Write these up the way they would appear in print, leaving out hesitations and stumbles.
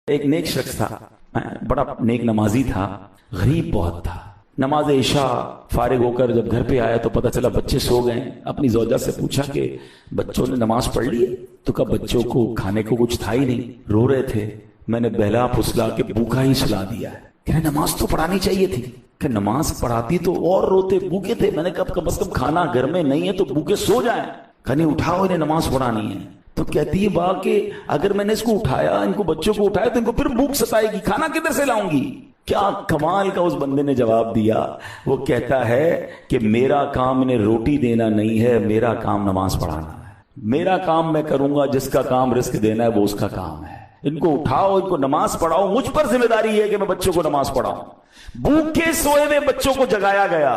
ایک نیک شخص تھا، بڑا نیک نمازی تھا، غریب بہت تھا۔ نماز عشاء فارغ ہو کر جب گھر پہ آیا تو پتہ چلا بچے سو گئے۔ اپنی زوجہ سے پوچھا کہ بچوں نے نماز پڑھ لی؟ تو کہا بچوں کو کھانے کو کچھ تھا ہی نہیں، رو رہے تھے، میں نے بہلا پھسلا کے بھوکا ہی سلا دیا ہے۔ کہ نماز تو پڑھانی چاہیے تھی، کہ نماز پڑھاتی تو اور روتے، بھوکے تھے، میں نے کہا کم از کم کھانا گھر میں نہیں ہے تو بھوکے سو جائیں، کہا نہیں اٹھاؤ انہیں نماز پڑھانی ہے۔ تو کہتی ہے باں کہ اگر میں نے اس کو اٹھایا، ان کو بچوں کو اٹھایا تو ان کو پھر بھوک ستائے گی، کھانا کدھر سے لاؤں گی؟ کیا کمال کا اس بندے نے جواب دیا۔ وہ کہتا ہے کہ میرا کام انہیں روٹی دینا نہیں ہے، میرا کام نماز پڑھانا ہے۔ میرا کام میں کروں گا، جس کا کام رزق دینا ہے وہ اس کا کام ہے۔ ان کو اٹھاؤ، ان کو نماز پڑھاؤ، مجھ پر ذمہ داری ہے کہ میں بچوں کو نماز پڑھاؤں۔ بھوکے سوئے ہوئے بچوں کو جگایا گیا،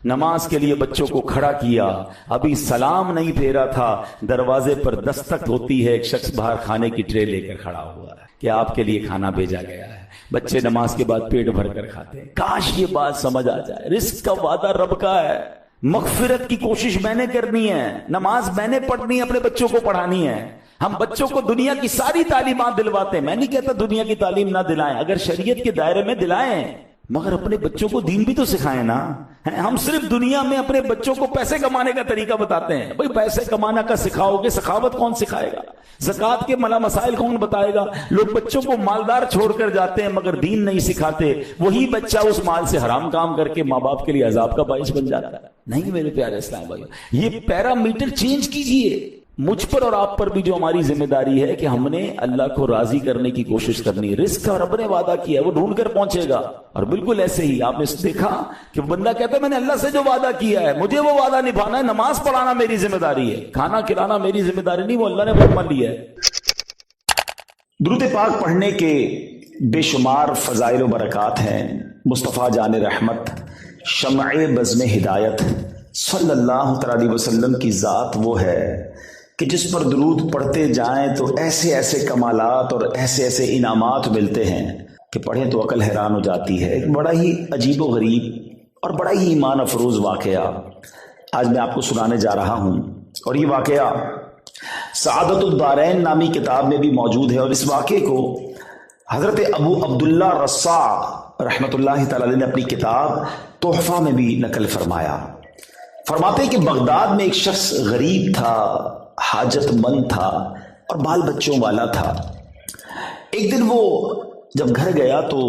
نماز کے لیے بچوں کو کھڑا کیا، ابھی سلام نہیں پھیرا تھا، دروازے پر دستک ہوتی ہے، ایک شخص باہر کھانے کی ٹرے لے کر کھڑا ہوا ہے کہ آپ کے لیے کھانا بھیجا گیا ہے۔ بچے نماز کے بعد پیٹ بھر کر کھاتے ہیں۔ کاش یہ بات سمجھ آ جائے، رزق کا وعدہ رب کا ہے، مغفرت کی کوشش میں نے کرنی ہے، نماز میں نے پڑھنی ہے، اپنے بچوں کو پڑھانی ہے۔ ہم بچوں کو دنیا کی ساری تعلیمات دلواتے ہیں، میں نہیں کہتا دنیا کی تعلیم نہ دلائیں، اگر شریعت کے دائرے میں دلائیں، مگر اپنے بچوں کو دین بھی تو سکھائیں نا۔ ہم صرف دنیا میں اپنے بچوں کو پیسے کمانے کا طریقہ بتاتے ہیں، بھئی پیسے کمانا کا سکھاؤ گے، سخاوت کون سکھائے گا؟ زکوٰۃ کے مسائل کون بتائے گا؟ لوگ بچوں کو مالدار چھوڑ کر جاتے ہیں مگر دین نہیں سکھاتے، وہی بچہ اس مال سے حرام کام کر کے ماں باپ کے لیے عذاب کا باعث بن جاتا ہے۔ نہیں میرے پیارے اسلام بھائیو، یہ پیرامیٹر چینج کیجئے۔ مجھ پر اور آپ پر بھی جو ہماری ذمہ داری ہے کہ ہم نے اللہ کو راضی کرنے کی کوشش کرنی ہے۔ رزق کا رب نے وعدہ کیا ہے، وہ ڈھونڈ کر پہنچے گا۔ اور بالکل ایسے ہی آپ نے دیکھا کہ بندہ کہتا ہے میں نے اللہ سے جو وعدہ کیا ہے مجھے وہ وعدہ نبھانا ہے، نماز پڑھانا میری ذمہ داری ہے، کھانا کھلانا میری ذمہ داری نہیں، وہ اللہ نے فرما لیا ہے۔ درود پاک پڑھنے کے بے شمار فضائل و برکات ہیں۔ مصطفیٰ جان رحمت، شمع بزم ہدایت صلی اللہ علیہ وسلم کی ذات وہ ہے کہ جس پر درود پڑھتے جائیں تو ایسے ایسے کمالات اور ایسے ایسے انعامات ملتے ہیں کہ پڑھیں تو عقل حیران ہو جاتی ہے۔ ایک بڑا ہی عجیب و غریب اور بڑا ہی ایمان افروز واقعہ آج میں آپ کو سنانے جا رہا ہوں، اور یہ واقعہ سعادت الدارین نامی کتاب میں بھی موجود ہے، اور اس واقعے کو حضرت ابو عبداللہ رصاع رحمۃ اللہ تعالی نے اپنی کتاب تحفہ میں بھی نقل فرمایا۔ فرماتے ہیں کہ بغداد میں ایک شخص غریب تھا، حاجت مند تھا اور بال بچوں والا تھا۔ ایک دن وہ جب گھر گیا تو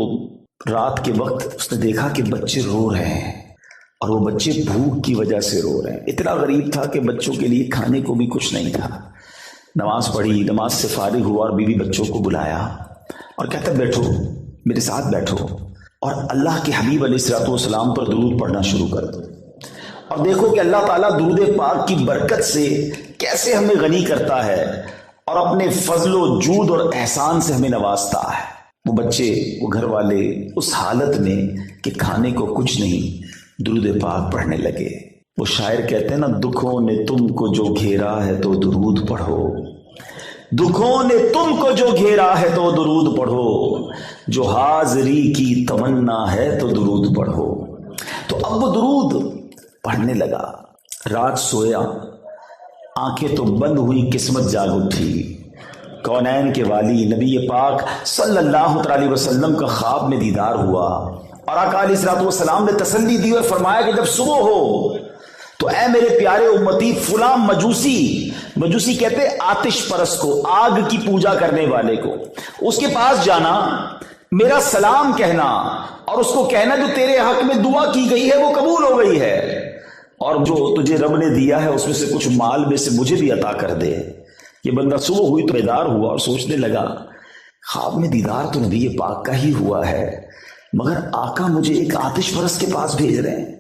رات کے وقت اس نے دیکھا کہ بچے رو رہے ہیں، اور وہ بچے بھوک کی وجہ سے رو رہے ہیں۔ اتنا غریب تھا کہ بچوں کے لیے کھانے کو بھی کچھ نہیں تھا۔ نماز پڑھی، نماز سے فارغ ہوا اور بیوی بچوں کو بلایا اور کہتا بیٹھو، میرے ساتھ بیٹھو اور اللہ کے حبیب علیہ الصلوۃ والسلام پر درود پڑھنا شروع کر دو، اور دیکھو کہ اللہ تعالیٰ درود پاک کی برکت سے کیسے ہمیں غنی کرتا ہے اور اپنے فضل و جود اور احسان سے ہمیں نوازتا ہے۔ وہ بچے، وہ گھر والے اس حالت میں کہ کھانے کو کچھ نہیں، درود پاک پڑھنے لگے۔ وہ شاعر کہتے ہیں نا، دکھوں نے تم کو جو گھیرا ہے تو درود پڑھو، دکھوں نے تم کو جو گھیرا ہے تو درود پڑھو، جو حاضری کی تمنا ہے تو درود پڑھو۔ تو اب وہ درود پڑھنے لگا، رات سویا، آنکھیں تو بند ہوئی، قسمت جاگ اٹھی۔ کونین کے والی نبی پاک صلی اللہ علیہ وسلم کا خواب میں دیدار ہوا، اور آقا علیہ الصلوۃ والسلام نے تسلی دی اور فرمایا کہ جب صبح ہو تو اے میرے پیارے امتی، فلاں مجوسی کہتے آتش پرست کو، آگ کی پوجا کرنے والے کو، اس کے پاس جانا، میرا سلام کہنا اور اس کو کہنا جو تیرے حق میں دعا کی گئی ہے وہ قبول ہو گئی ہے، اور جو تجھے رب نے دیا ہے اس میں سے کچھ مال میں سے مجھے بھی عطا کر دے۔ یہ بندہ صبح ہوئی تو بیدار ہوا اور سوچنے لگا، خواب میں دیدار تو نبی پاک کا ہی ہوا ہے، مگر آقا مجھے ایک آتش پرست کے پاس بھیج رہے ہیں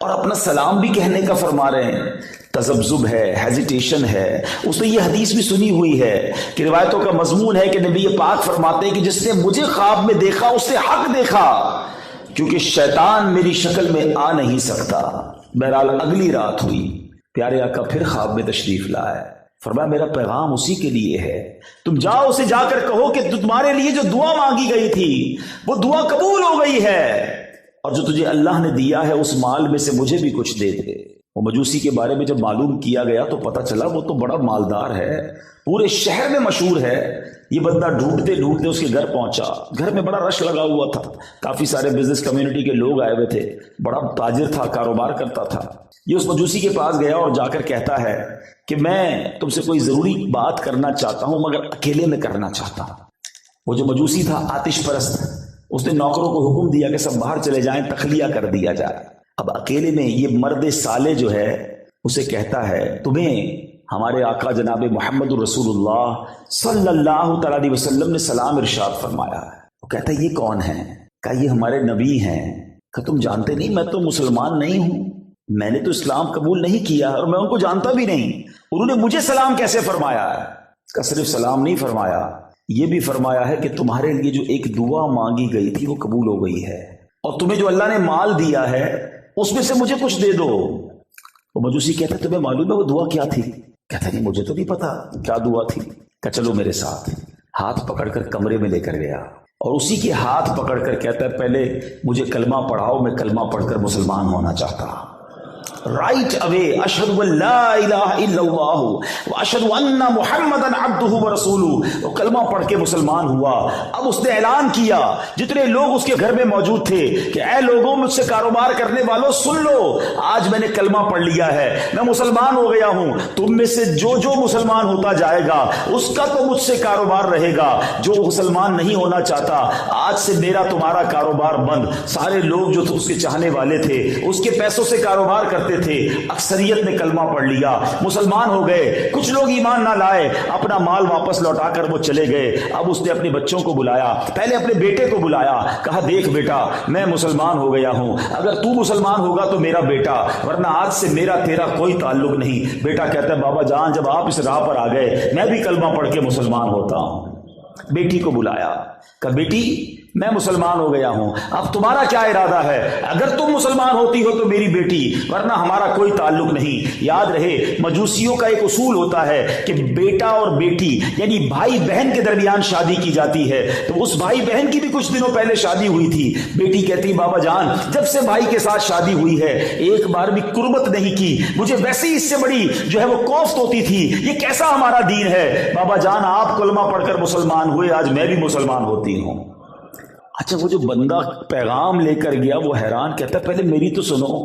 اور اپنا سلام بھی کہنے کا فرما رہے ہیں۔ تذبذب ہے، ہیزیٹیشن ہے۔ اس نے یہ حدیث بھی سنی ہوئی ہے کہ روایتوں کا مضمون ہے کہ نبی پاک فرماتے ہیں کہ جس نے مجھے خواب میں دیکھا اس نے حق دیکھا، کیونکہ شیطان میری شکل میں آ نہیں سکتا۔ بہرحال اگلی رات ہوئی، پیارے آقا پھر خواب میں تشریف لائے، فرمایا میرا پیغام اسی کے لیے ہے، تم جاؤ اسے جا کر کہو کہ تمہارے لیے جو دعا مانگی گئی تھی وہ دعا قبول ہو گئی ہے، اور جو تجھے اللہ نے دیا ہے اس مال میں سے مجھے بھی کچھ دے دے۔ وہ مجوسی کے بارے میں جب معلوم کیا گیا تو پتہ چلا وہ تو بڑا مالدار ہے، پورے شہر میں مشہور ہے۔ یہ بندہ ڈھونڈتے ڈھونڈتے اس کے گھر پہنچا، گھر میں بڑا رش لگا ہوا تھا، کافی سارے بزنس کمیونٹی کے لوگ آئے ہوئے تھے، بڑا تاجر تھا، کاروبار کرتا تھا۔ یہ اس مجوسی کے پاس گیا اور جا کر کہتا ہے کہ میں تم سے کوئی ضروری بات کرنا چاہتا ہوں مگر اکیلے میں کرنا چاہتا ہوں۔ وہ جو مجوسی تھا آتش پرست، اس نے نوکروں کو حکم دیا کہ سب باہر چلے جائیں، تخلیہ کر دیا جائے۔ اب اکیلے میں یہ مرد صالح جو ہے اسے کہتا ہے تمہیں ہمارے آقا جناب محمد الرسول اللہ صلی اللہ تعالی علیہ وسلم نے سلام ارشاد فرمایا ہے۔ وہ کہتا ہے یہ کون ہے؟ کہا یہ ہمارے نبی ہیں۔ کہا تم جانتے نہیں میں تو مسلمان نہیں ہوں، میں نے تو اسلام قبول نہیں کیا اور میں ان کو جانتا بھی نہیں، انہوں نے مجھے سلام کیسے فرمایا ہے؟ کہا صرف سلام نہیں فرمایا، یہ بھی فرمایا ہے کہ تمہارے لیے جو ایک دعا مانگی گئی تھی وہ قبول ہو گئی ہے، اور تمہیں جو اللہ نے مال دیا ہے اس میں سے مجھے کچھ دے دو۔ وہ مجوسی کہتا ہے تمہیں معلوم ہے وہ دعا کیا تھی؟ کہتا نہیں مجھے تو نہیں پتا کیا دعا تھی۔ کہ چلو میرے ساتھ، ہاتھ پکڑ کر کمرے میں لے کر گیا اور اسی کے ہاتھ پکڑ کر کہتا ہے پہلے مجھے کلمہ پڑھاؤ، میں کلمہ پڑھ کر مسلمان ہونا چاہتا ہوں۔ رائٹ اوے اشہد ان لا الہ الا اللہ واشہد ان محمدن عبدہ ورسولہ، وہ کلمہ پڑھ کے مسلمان ہوا۔ اب اس نے اعلان کیا جتنے لوگ اس کے گھر میں موجود تھے کہ اے لوگوں مجھ سے کاروبار کرنے والوں سن لو، آج میں نے کلمہ پڑھ لیا ہے، میں مسلمان ہو گیا ہوں، تم میں سے جو جو مسلمان ہوتا جائے گا اس کا تو مجھ سے کاروبار رہے گا، جو مسلمان نہیں ہونا چاہتا آج سے میرا تمہارا کاروبار بند۔ سارے لوگ جو اس کے چاہنے والے تھے اس کے پیسوں سے کاروبار کرتے تھے، اکثریت نے کلمہ پڑھ لیا، مسلمان ہو گئے۔ کچھ لوگ ایمان نہ لائے، اپنا مال واپس لوٹا کر وہ چلے گئے۔ اب اس نے اپنے بچوں کو بلایا، پہلے اپنے بیٹے کو بلایا، کہا دیکھ بیٹا میں مسلمان ہو گیا ہوں، اگر تو مسلمان ہوگا تو میرا بیٹا، ورنہ آج سے میرا تیرا کوئی تعلق نہیں۔ بیٹا کہتا ہے بابا جان جب آپ اس راہ پر آ گئے میں بھی کلمہ پڑھ کے مسلمان ہوتا ہوں۔ بیٹی کو بلایا، کہا بیٹی میں مسلمان ہو گیا ہوں، اب تمہارا کیا ارادہ ہے؟ اگر تم مسلمان ہوتی ہو تو میری بیٹی، ورنہ ہمارا کوئی تعلق نہیں۔ یاد رہے مجوسیوں کا ایک اصول ہوتا ہے کہ بیٹا اور بیٹی یعنی بھائی بہن کے درمیان شادی کی جاتی ہے، تو اس بھائی بہن کی بھی کچھ دنوں پہلے شادی ہوئی تھی۔ بیٹی کہتی بابا جان جب سے بھائی کے ساتھ شادی ہوئی ہے ایک بار بھی قربت نہیں کی، مجھے ویسے ہی اس سے بڑی جو ہے وہ کوفت ہوتی تھی، یہ کیسا ہمارا دین ہے؟ بابا جان آپ کلمہ پڑھ کر مسلمان ہوئے، آج میں بھی مسلمان ہوتی ہوں۔ اچھا وہ جو بندہ پیغام لے کر گیا وہ حیران، کہتا ہے پہلے میری تو سنو،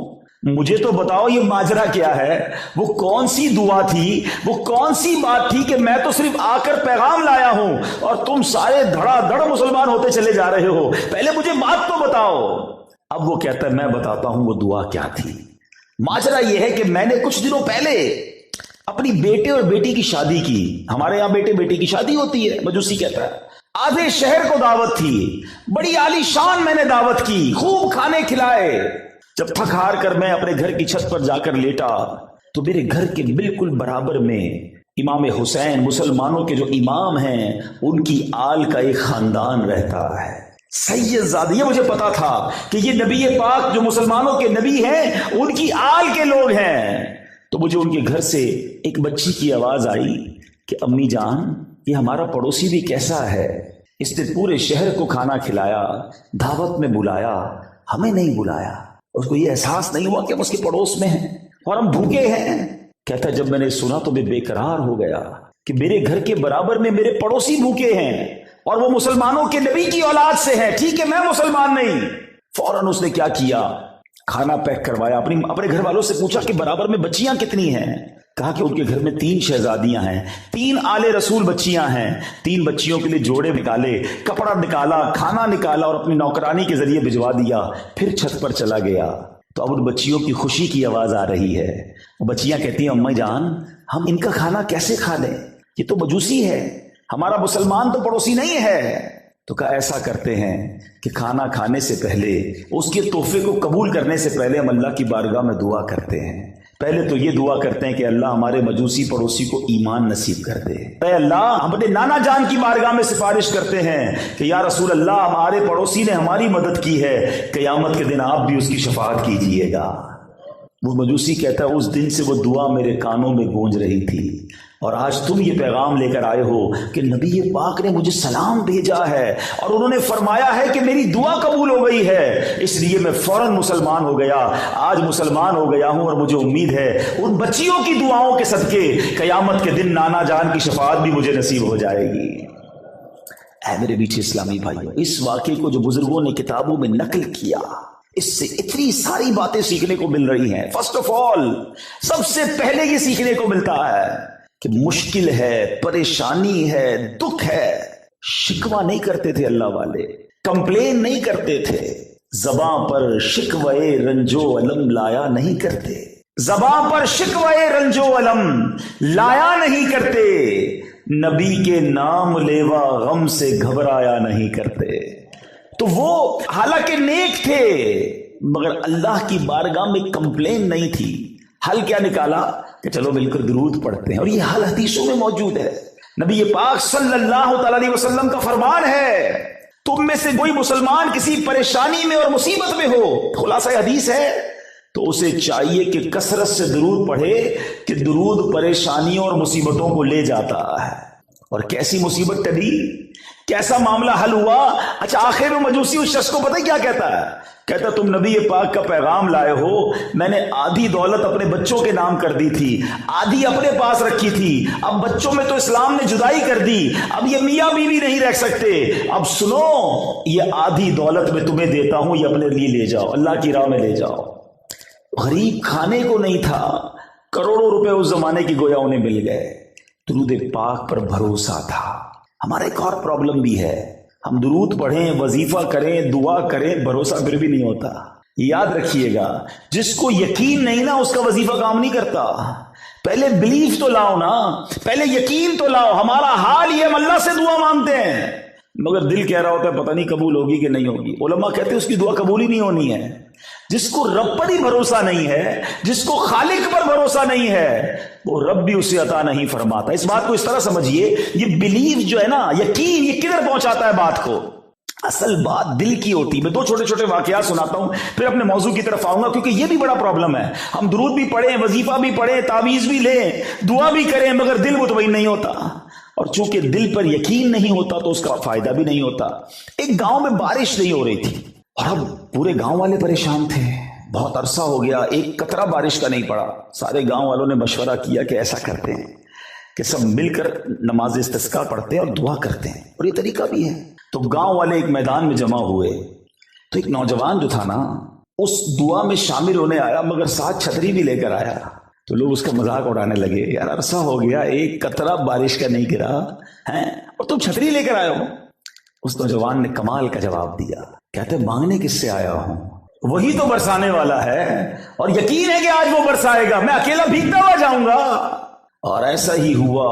مجھے تو بتاؤ یہ ماجرا کیا ہے؟ وہ کون سی دعا تھی، وہ کون سی بات تھی کہ میں تو صرف آ کر پیغام لایا ہوں اور تم سارے دھڑا دھڑ مسلمان ہوتے چلے جا رہے ہو، پہلے مجھے بات تو بتاؤ۔ اب وہ کہتا ہے میں بتاتا ہوں وہ دعا کیا تھی۔ ماجرا یہ ہے کہ میں نے کچھ دنوں پہلے اپنی بیٹے اور بیٹی کی شادی کی، ہمارے یہاں بیٹے بیٹی کی شادی ہوتی ہے، مجوسی کہتا ہے آدھے شہر کو دعوت تھی، بڑی عالی شان میں نے دعوت کی، خوب کھانے کھلائے۔ جب تھک ہار کر میں اپنے گھر کی چھت پر جا کر لیٹا تو میرے گھر کے بالکل برابر میں امام حسین مسلمانوں کے جو امام ہیں ان کی آل کا ایک خاندان رہتا ہے، سید زادہ۔ یہ مجھے پتا تھا کہ یہ نبی پاک جو مسلمانوں کے نبی ہیں ان کی آل کے لوگ ہیں۔ تو مجھے ان کے گھر سے ایک بچی کی آواز آئی کہ امی جان یہ ہمارا پڑوسی بھی کیسا ہے، اس نے پورے شہر کو کھانا کھلایا، دعوت میں بلایا، ہمیں نہیں بلایا، اس کو یہ احساس نہیں ہوا کہ ہم اس کے پڑوس میں ہیں اور ہم بھوکے ہیں۔ کہتا جب میں نے سنا تو میں بے قرار ہو گیا کہ میرے گھر کے برابر میں میرے پڑوسی بھوکے ہیں اور وہ مسلمانوں کے نبی کی اولاد سے ہیں، ٹھیک ہے میں مسلمان نہیں۔ فوراً اس نے کیا کیا، کھانا پیک کروایا، اپنے گھر والوں سے پوچھا کہ برابر میں بچیاں کتنی ہیں؟ کہا کہ ان کے گھر میں 3 شہزادیاں ہیں، 3 آل رسول بچیاں ہیں۔ 3 بچیوں کے لیے جوڑے نکالے، کپڑا نکالا، کھانا نکالا اور اپنی نوکرانی کے ذریعے بھجوا دیا، پھر چھت پر چلا گیا۔ تو اب ان بچیوں کی خوشی کی آواز آ رہی ہے، بچیاں کہتی ہیں امی جان ہم ان کا کھانا کیسے کھا لیں، یہ تو مجوسی ہے، ہمارا مسلمان تو پڑوسی نہیں ہے۔ تو کہا ایسا کرتے ہیں کہ کھانا کھانے سے پہلے اس کے تحفے کو قبول کرنے سے پہلے ہم اللہ کی بارگاہ میں دعا کرتے ہیں۔ پہلے تو یہ دعا کرتے ہیں کہ اللہ ہمارے مجوسی پڑوسی کو ایمان نصیب کر دے۔ اے اللہ ہم اپنے نانا جان کی بارگاہ میں سفارش کرتے ہیں کہ یا رسول اللہ ہمارے پڑوسی نے ہماری مدد کی ہے، قیامت کے دن آپ بھی اس کی شفاعت کیجئے گا۔ وہ مجوسی کہتا ہے اس دن سے وہ دعا میرے کانوں میں گونج رہی تھی، اور آج تم یہ پیغام لے کر آئے ہو کہ نبی پاک نے مجھے سلام بھیجا ہے اور انہوں نے فرمایا ہے کہ میری دعا قبول ہو گئی ہے، اس لیے میں فوراً مسلمان ہو گیا، آج مسلمان ہو گیا ہوں، اور مجھے امید ہے ان بچیوں کی دعاؤں کے صدقے قیامت کے دن نانا جان کی شفاعت بھی مجھے نصیب ہو جائے گی۔ اے میرے میٹھے اسلامی بھائیوں، اس واقعے کو جو بزرگوں نے کتابوں میں نقل کیا، اس سے اتنی ساری باتیں سیکھنے کو مل رہی ہیں۔ فرسٹ آف آل، سب سے پہلے یہ سیکھنے کو ملتا ہے کہ مشکل ہے، پریشانی ہے، دکھ ہے، شکوہ نہیں کرتے تھے اللہ والے، کمپلین نہیں کرتے تھے، زباں پر شکوے رنجو علم لایا نہیں کرتے، زباں پر شکوے رنجو علم لایا نہیں کرتے، نبی کے نام لیوا غم سے گھبرایا نہیں کرتے۔ تو وہ حالانکہ نیک تھے مگر اللہ کی بارگاہ میں کمپلین نہیں تھی۔ حل کیا نکالا کہ چلو مل کر درود پڑھتے ہیں، اور یہ حل حدیثوں میں موجود ہے۔ نبی پاک صلی اللہ تعالی علیہ وسلم کا فرمان ہے، تم میں سے کوئی مسلمان کسی پریشانی میں اور مصیبت میں ہو، خلاصہ حدیث ہے، تو اسے چاہیے کہ کثرت سے درود پڑھے کہ درود پریشانیوں اور مصیبتوں کو لے جاتا ہے۔ اور کیسی مصیبت ٹلی، کیسا معاملہ حل ہوا؟ اچھا، آخر میں مجوسی اس شخص کو پتہ کیا کہتا ہے؟ کہتا تم نبی پاک کا پیغام لائے ہو، میں نے آدھی دولت اپنے بچوں کے نام کر دی تھی، آدھی اپنے پاس رکھی تھی، اب بچوں میں تو اسلام نے جدائی کر دی، اب یہ میاں بیوی نہیں رہ سکتے، اب سنو یہ آدھی دولت میں تمہیں دیتا ہوں، یہ اپنے لیے لے جاؤ، اللہ کی راہ میں لے جاؤ۔ غریب کھانے کو نہیں تھا، کروڑوں روپے اس زمانے کی گویا انہیں مل گئے۔ درود پاک پر بھروسہ تھا۔ ہمارا ایک اور پرابلم بھی ہے، ہم درود پڑھیں، وظیفہ کریں، دعا کریں، بھروسہ پھر بھی نہیں ہوتا۔ یاد رکھیے گا، جس کو یقین نہیں نا اس کا وظیفہ کام نہیں کرتا۔ پہلے بلیف تو لاؤ نا، پہلے یقین تو لاؤ۔ ہمارا حال یہ، ہم اللہ سے دعا مانگتے ہیں مگر دل کہہ رہا ہوتا ہے پتہ نہیں قبول ہوگی کہ نہیں ہوگی۔ علماء کہتے ہیں اس کی دعا قبول ہی نہیں ہونی ہے۔ جس کو رب پر ہی بھروسہ نہیں ہے، جس کو خالق پر بھروسہ نہیں ہے، وہ رب بھی اسے عطا نہیں فرماتا۔ اس بات کو اس طرح سمجھیے، یہ بلیف جو ہے نا، یقین، یہ کدھر پہنچاتا ہے بات کو؟ اصل بات دل کی ہوتی ہے۔ میں دو چھوٹے چھوٹے واقعات سناتا ہوں، پھر اپنے موضوع کی طرف آؤں گا، کیونکہ یہ بھی بڑا پرابلم ہے۔ ہم درود بھی پڑھیں، وظیفہ بھی پڑھیں، تعویذ بھی لیں، دعا بھی کریں، مگر دل مطمئن نہیں ہوتا، اور چونکہ دل پر یقین نہیں ہوتا تو اس کا فائدہ بھی نہیں ہوتا۔ ایک گاؤں میں بارش نہیں ہو رہی تھی، اور اب پورے گاؤں والے پریشان تھے، بہت عرصہ ہو گیا ایک قطرہ بارش کا نہیں پڑا۔ سارے گاؤں والوں نے مشورہ کیا کہ ایسا کرتے ہیں کہ سب مل کر نماز استسقاء پڑھتے ہیں اور دعا کرتے ہیں، اور یہ طریقہ بھی ہے۔ تو گاؤں والے ایک میدان میں جمع ہوئے، تو ایک نوجوان جو تھا نا، اس دعا میں شامل ہونے آیا، مگر ساتھ چھتری بھی لے کر آیا۔ تو لوگ اس کا مذاق اڑانے لگے، یار عرصہ ہو گیا ایک قطرہ بارش کا نہیں گرا ہے اور تم چھتری لے کر آئے ہو۔ اس نوجوان نے کمال کا جواب دیا، کہتے مانگنے کس سے آیا ہوں، وہی تو برسانے والا ہے، اور یقین ہے کہ آج وہ برسائے گا، میں اکیلا بھیگتا ہوا جاؤں گا۔ اور ایسا ہی ہوا،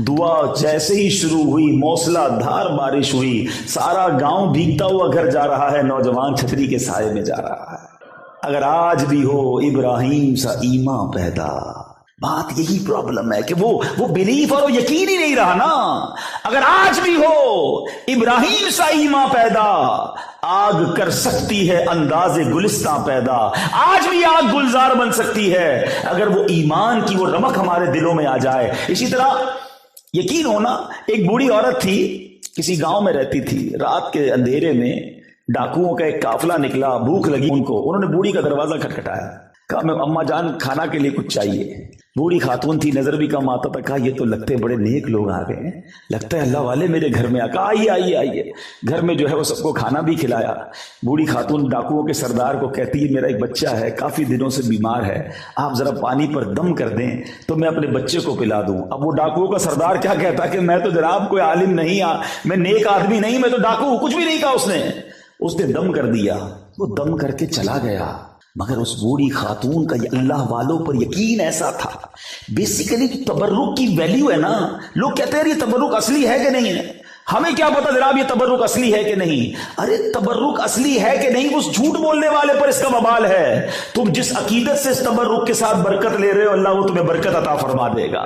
دعا جیسے ہی شروع ہوئی، موسلا دھار بارش ہوئی، سارا گاؤں بھیگتا ہوا گھر جا رہا ہے، نوجوان چھتری کے سائے میں جا رہا ہے۔ اگر آج بھی ہو ابراہیم سا ایمان پیدا، بات یہی پرابلم ہے کہ وہ بلیف اور وہ یقین ہی نہیں رہا نا۔ اگر آج بھی ہو ابراہیم سا ایمان پیدا، آگ کر سکتی ہے انداز گلستاں پیدا، آج بھی آگ گلزار بن سکتی ہے اگر وہ ایمان کی وہ رمق ہمارے دلوں میں آ جائے۔ اسی طرح یقین ہونا، ایک بوڑھی عورت تھی، کسی گاؤں میں رہتی تھی، رات کے اندھیرے میں ڈاکوؤں کا ایک قافلہ نکلا، بھوک لگی ان کو، انہوں نے بوڑھی کا دروازہ کھٹکھٹایا، کہا میں اماں جان کھانا کے لیے کچھ چاہیے۔ بوڑھی خاتون تھی، نظر بھی کم آتا تھا، کہا یہ تو لگتے بڑے نیک لوگ آ گئے ہیں، لگتا ہے اللہ والے میرے گھر میں کہا آئیے آئیے آئیے۔ گھر میں جو ہے وہ سب کو کھانا بھی کھلایا۔ بوڑھی خاتون ڈاکوؤں کے سردار کو کہتی ہے میرا ایک بچہ ہے، کافی دنوں سے بیمار ہے، آپ ذرا پانی پر دم کر دیں تو میں اپنے بچے کو پلا دوں۔ اب وہ ڈاکوؤں کا سردار کیا کہتا کہ میں تو جناب کوئی عالم نہیں، میں نیک آدمی نہیں، میں تو ڈاکو، کچھ بھی نہیں کہا اس نے دم کر دیا۔ وہ دم کر کے چلا گیا، مگر اس بوڑھی خاتون کا اللہ والوں پر یقین ایسا تھا۔ بیسیکلی تبرک کی ویلیو ہے نا، لوگ کہتے ہیں یہ تبرک اصلی ہے کہ نہیں ہے، ہمیں کیا پتا جناب یہ تبرک اصلی ہے کہ نہیں۔ ارے تبرک اصلی ہے کہ نہیں اس جھوٹ بولنے والے پر اس کا وبال ہے۔ تم جس عقیدت سے اس تبرک کے ساتھ برکت لے رہے ہو، اللہ وہ تمہیں برکت عطا فرما دے گا۔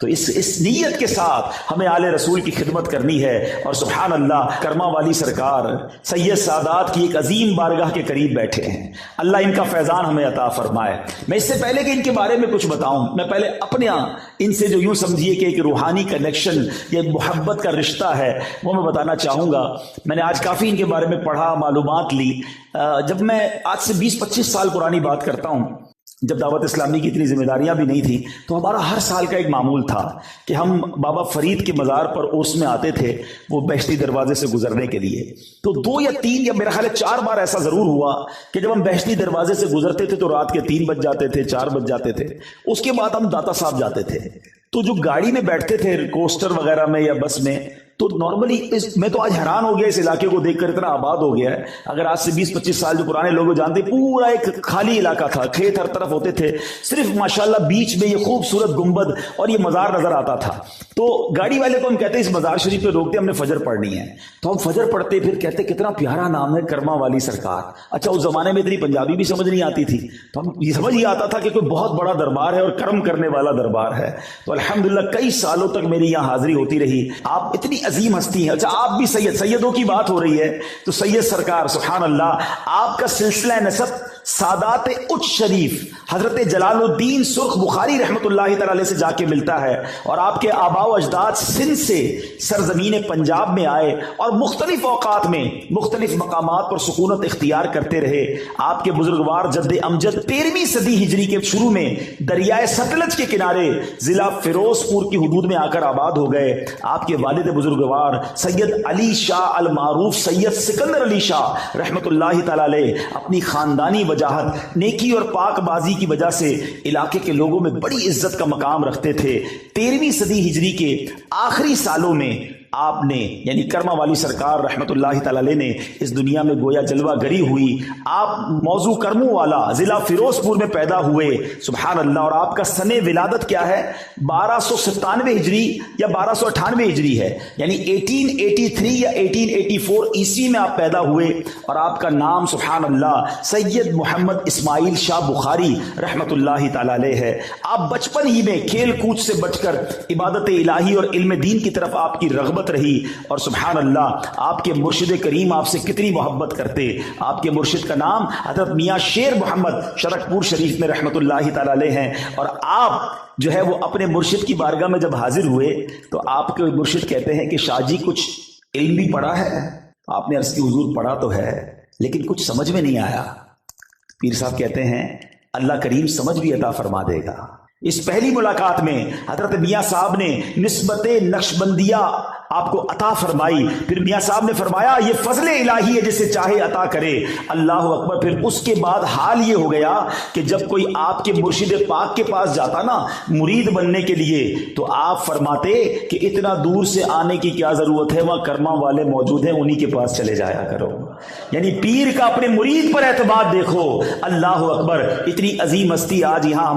تو اس نیت کے ساتھ ہمیں آل رسول کی خدمت کرنی ہے، اور سبحان اللہ کرما والی سرکار سید سادات کی ایک عظیم بارگاہ کے قریب بیٹھے ہیں، اللہ ان کا فیضان ہمیں عطا فرمائے۔ میں اس سے پہلے کہ ان کے بارے میں کچھ بتاؤں، میں پہلے اپنے ان سے جو یوں سمجھیے کہ ایک روحانی کنیکشن یا محبت کا رشتہ ہے وہ میں بتانا چاہوں گا۔ میں نے آج کافی ان کے بارے میں پڑھا، معلومات لی۔ جب میں آج سے 20-25 سال پرانی بات کرتا ہوں، جب دعوت اسلامی کی اتنی ذمہ داریاں بھی نہیں تھی، تو ہمارا ہر سال کا ایک معمول تھا کہ ہم بابا فرید کے مزار پر عرس میں آتے تھے، وہ بہشتی دروازے سے گزرنے کے لیے۔ تو 2 یا 3 یا میرا خیال ہے 4 بار ایسا ضرور ہوا کہ جب ہم بہشتی دروازے سے گزرتے تھے تو رات کے 3 بج جاتے تھے، 4 بج جاتے تھے۔ اس کے بعد ہم داتا صاحب جاتے تھے، تو جو گاڑی میں بیٹھتے تھے کوسٹر وغیرہ میں یا بس میں، تو نارملی میں تو آج حیران ہو گیا اس علاقے کو دیکھ کر، اتنا آباد ہو گیا ہے۔ اگر آج سے 20-25 سال جو پرانے لوگ جانتے، پورا ایک خالی علاقہ تھا، کھیت ہر طرف ہوتے تھے، صرف ماشاءاللہ بیچ میں یہ خوبصورت گنبد اور یہ مزار نظر آتا تھا۔ تو گاڑی والے کو ہم کہتے ہیں اس مزار شریف پہ روکتے، ہم نے فجر پڑھنی ہے، تو ہم فجر پڑھتے، پھر کہتے کتنا پیارا نام ہے کرما والی سرکار۔ اچھا اس زمانے میں اتنی پنجابی بھی سمجھ نہیں آتی تھی، تو ہم یہ سمجھ یہ آتا تھا کہ کوئی بہت بڑا دربار ہے اور کرم کرنے والا دربار ہے۔ تو الحمدللہ کئی سالوں تک میری یہاں حاضری ہوتی رہی۔ آپ اتنی عظیم ہستی ہیں۔ اچھا آپ بھی سیدوں کی بات ہو رہی ہے تو سید سرکار سبحان اللہ، آپ کا سلسلہ نسب سادات اچ شریف حضرت جلال الدین سرخ بخاری رحمۃ اللہ تعالی علیہ سے جا کے ملتا ہے، اور آپ کے آباء و اجداد سندھ سے سرزمین پنجاب میں آئے اور مختلف اوقات میں مختلف مقامات پر سکونت اختیار کرتے رہے۔ آپ کے بزرگوار جد امجد 13ویں صدی ہجری کے شروع میں دریائے ستلج کے کنارے ضلع فیروز پور کی حدود میں آ کر آباد ہو گئے۔ آپ کے والد بزرگوار سید علی شاہ المعروف سید سکندر علی شاہ رحمۃ اللہ تعالی علیہ اپنی خاندانی وجاہت، نیکی اور پاک بازی کی وجہ سے علاقے کے لوگوں میں بڑی عزت کا مقام رکھتے تھے۔ 13ویں صدی ہجری کے آخری سالوں میں آپ نے یعنی کرما والی سرکار رحمت اللہ تعالی علیہ نے اس دنیا میں گویا جلوہ گری ہوئی۔ آپ موضوع کرمو والا ضلع فیروز پور میں پیدا ہوئے، سبحان اللہ، اور آپ کا سن ولادت کیا ہے؟ 1297 ہجری یا 1298 ہجری ہے، یعنی 1883 یا 1884 عیسوی میں آپ پیدا ہوئے، اور آپ کا نام سبحان اللہ سید محمد اسماعیل شاہ بخاری رحمت اللہ تعالی علیہ ہے۔ آپ بچپن ہی میں کھیل کود سے بچ کر عبادت الہی اور علم دین کی طرف آپ کی رغبت رہی، اور سبحان اللہ آپ کے مرشد کریم آپ سے کتنی محبت کرتے۔ آپ کے مرشد کا نام حضرت میاں شیر محمد شرک پور شریف میں رحمت اللہ تعالی علیہ ہیں، اور آپ جو ہے وہ اپنے مرشد کی بارگاہ میں جب حاضر ہوئے تو آپ کے مرشد کہتے ہیں کہ شاہ جی کچھ علم بھی پڑھا ہے؟ آپ نے عرض کی حضور پڑھا تو ہے لیکن کچھ سمجھ میں نہیں آیا۔ پیر صاحب کہتے ہیں اللہ کریم سمجھ بھی عطا فرما دے گا۔ اس پہلی ملاقات میں حضرت میاں صاحب نے نسبت نقشبندیہ آپ کو عطا فرمائی، پھر میاں صاحب نے فرمایا یہ فضل الہی ہے جسے چاہے عطا کرے، اللہ اکبر۔ پھر اس کے بعد حال یہ ہو گیا کہ جب کوئی آپ کے مرشد پاک کے پاس جاتا نا مرید بننے کے لیے تو آپ فرماتے کہ اتنا دور سے آنے کی کیا ضرورت ہے، وہاں کرما والے موجود ہیں، انہی کے پاس چلے جایا کرو۔ یعنی پیر کا اپنے مرید پر اعتماد دیکھو، اللہ اکبر۔ اتنی عظیم ہستی آج یہاں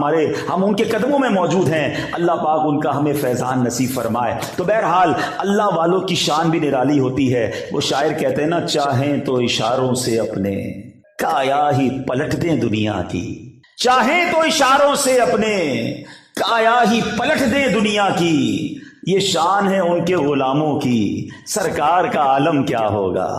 ہم ان کے قدموں میں موجود ہیں، اللہ پاک ان کا ہمیں فیضان نصیب فرمائے۔ تو بہرحال اللہ والوں کی شان بھی نرالی ہوتی ہے۔ وہ شاعر کہتے ہیں نا، چاہیں تو اشاروں سے اپنے کایا ہی پلٹ دیں دنیا کی، چاہیں تو اشاروں سے اپنے کایا ہی پلٹ دیں دنیا کی، یہ شان ہے ان کے غلاموں کی، سرکار کا عالم کیا ہوگا۔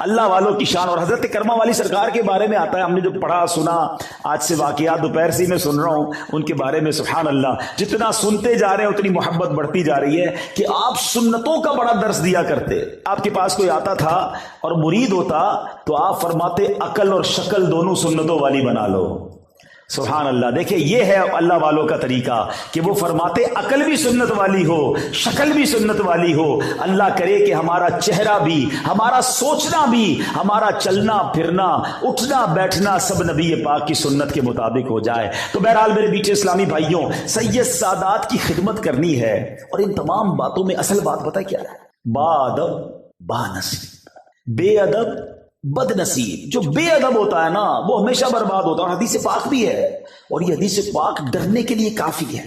اللہ والوں کی شان۔ اور حضرت کرما والی سرکار کے بارے میں آتا ہے، ہم نے جو پڑھا سنا، آج سے واقعات دوپہر سے میں سن رہا ہوں ان کے بارے میں، سبحان اللہ جتنا سنتے جا رہے ہیں اتنی محبت بڑھتی جا رہی ہے کہ آپ سنتوں کا بڑا درس دیا کرتے۔ آپ کے پاس کوئی آتا تھا اور مرید ہوتا تو آپ فرماتے عقل اور شکل دونوں سنتوں والی بنا لو، سبحان اللہ۔ دیکھیں یہ ہے اللہ والوں کا طریقہ کہ وہ فرماتے عقل بھی سنت والی ہو، شکل بھی سنت والی ہو۔ اللہ کرے کہ ہمارا چہرہ بھی، ہمارا سوچنا بھی، ہمارا چلنا پھرنا اٹھنا بیٹھنا سب نبی پاک کی سنت کے مطابق ہو جائے۔ تو بہرحال میرے بیٹے اسلامی بھائیوں، سید سادات کی خدمت کرنی ہے، اور ان تمام باتوں میں اصل بات پتہ کیا ہے؟ با ادب با نصیب، بے ادب بد نصیب۔ جو بے ادب ہوتا ہے نا وہ ہمیشہ برباد ہوتا ہے، اور حدیث پاک بھی ہے، اور یہ حدیث پاک ڈرنے کے لیے کافی ہے۔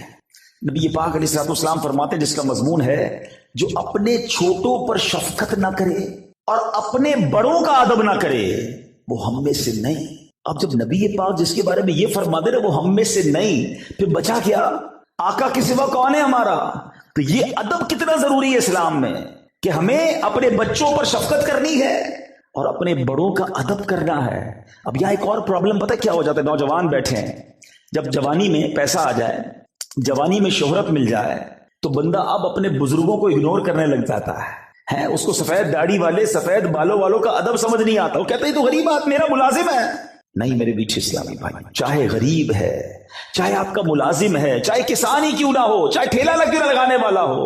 نبی پاک علیہ الصلوۃ والسلام فرماتے ہیں، جس کا مضمون ہے جو اپنے چھوٹوں پر شفقت نہ کرے اور اپنے بڑوں کا ادب نہ کرے وہ ہم میں سے نہیں۔ اب جب نبی پاک جس کے بارے میں یہ فرماتے ہیں وہ ہم میں سے نہیں، پھر بچا کیا؟ آقا کے سوا کون ہے ہمارا؟ تو یہ ادب کتنا ضروری ہے اسلام میں کہ ہمیں اپنے بچوں پر شفقت کرنی ہے اور اپنے بڑوں کا ادب کرنا ہے۔ اب یہاں ایک اور پرابلم پتہ کیا ہو جاتا ہے، نوجوان بیٹھے ہیں، جب جوانی میں پیسہ آ جائے، جوانی میں شہرت مل جائے تو بندہ اب اپنے بزرگوں کو اگنور کرنے لگ جاتا ہے۔ اس کو سفید داڑھی والے سفید بالوں والوں کا ادب سمجھ نہیں آتا، وہ کہتے ہیں تو غریب آدمی میرا ملازم ہے۔ نہیں میرے بیچ اسلامی بھائی، چاہے غریب ہے، چاہے آپ کا ملازم ہے، چاہے کسان ہی کیوں نہ ہو، چاہے ٹھیلا لگانے والا ہو،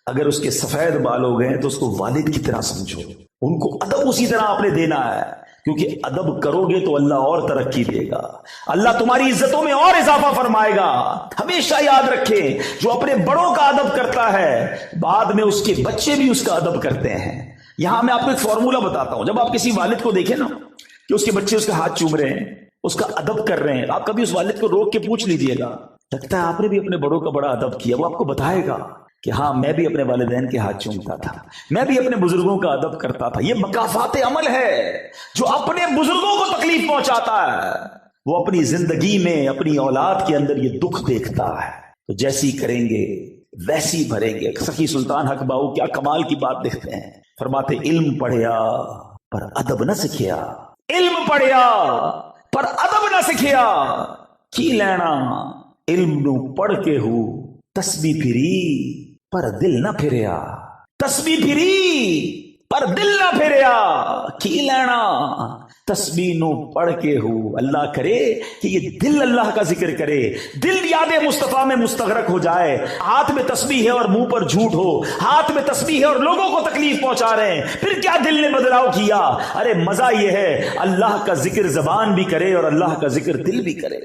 اگر اس کے سفید بال ہو گئے تو اس کو والد کی طرح سمجھو، ان کو ادب اسی طرح آپ نے دینا ہے، کیونکہ ادب کرو گے تو اللہ اور ترقی دے گا، اللہ تمہاری عزتوں میں اور اضافہ فرمائے گا۔ ہمیشہ یاد رکھیں جو اپنے بڑوں کا ادب کرتا ہے بعد میں اس کے بچے بھی اس کا ادب کرتے ہیں۔ یہاں میں آپ کو ایک فارمولہ بتاتا ہوں، جب آپ کسی والد کو دیکھیں نا کہ اس کے بچے اس کا ہاتھ چوم رہے ہیں، اس کا ادب کر رہے ہیں، آپ کبھی اس والد کو روک کے پوچھ لیجئے گا، لگتا ہے آپ نے بھی اپنے بڑوں کا بڑا ادب کیا، وہ آپ کو بتائے گا کہ ہاں میں بھی اپنے والدین کے ہاتھ چومتا تھا، میں بھی اپنے بزرگوں کا ادب کرتا تھا۔ یہ مکافات عمل ہے، جو اپنے بزرگوں کو تکلیف پہنچاتا ہے وہ اپنی زندگی میں اپنی اولاد کے اندر یہ دکھ دیکھتا ہے، تو جیسی کریں گے ویسی بھریں گے۔ سخی سلطان حق باؤ کیا کمال کی بات دیکھتے ہیں، فرماتے علم پڑھیا پر ادب نہ سکھیا، علم پڑھیا پر ادب نہ سکھیا، کی لینا علم نو پڑھ کے ہو تسبیح پھری پر دل نہ پھریا، تسبیح پھری پر دل نہ پھریا، کی لینا تسبیح نو پڑھ کے ہو۔ اللہ کرے کہ یہ دل اللہ کا ذکر کرے، دل یاد مصطفیٰ میں مستغرق ہو جائے، ہاتھ میں تسبیح ہے اور منہ پر جھوٹ ہو، ہاتھ میں تسبیح ہے اور لوگوں کو تکلیف پہنچا رہے ہیں، پھر کیا دل نے بدلاؤ کیا؟ ارے مزہ یہ ہے اللہ کا ذکر زبان بھی کرے اور اللہ کا ذکر دل بھی کرے،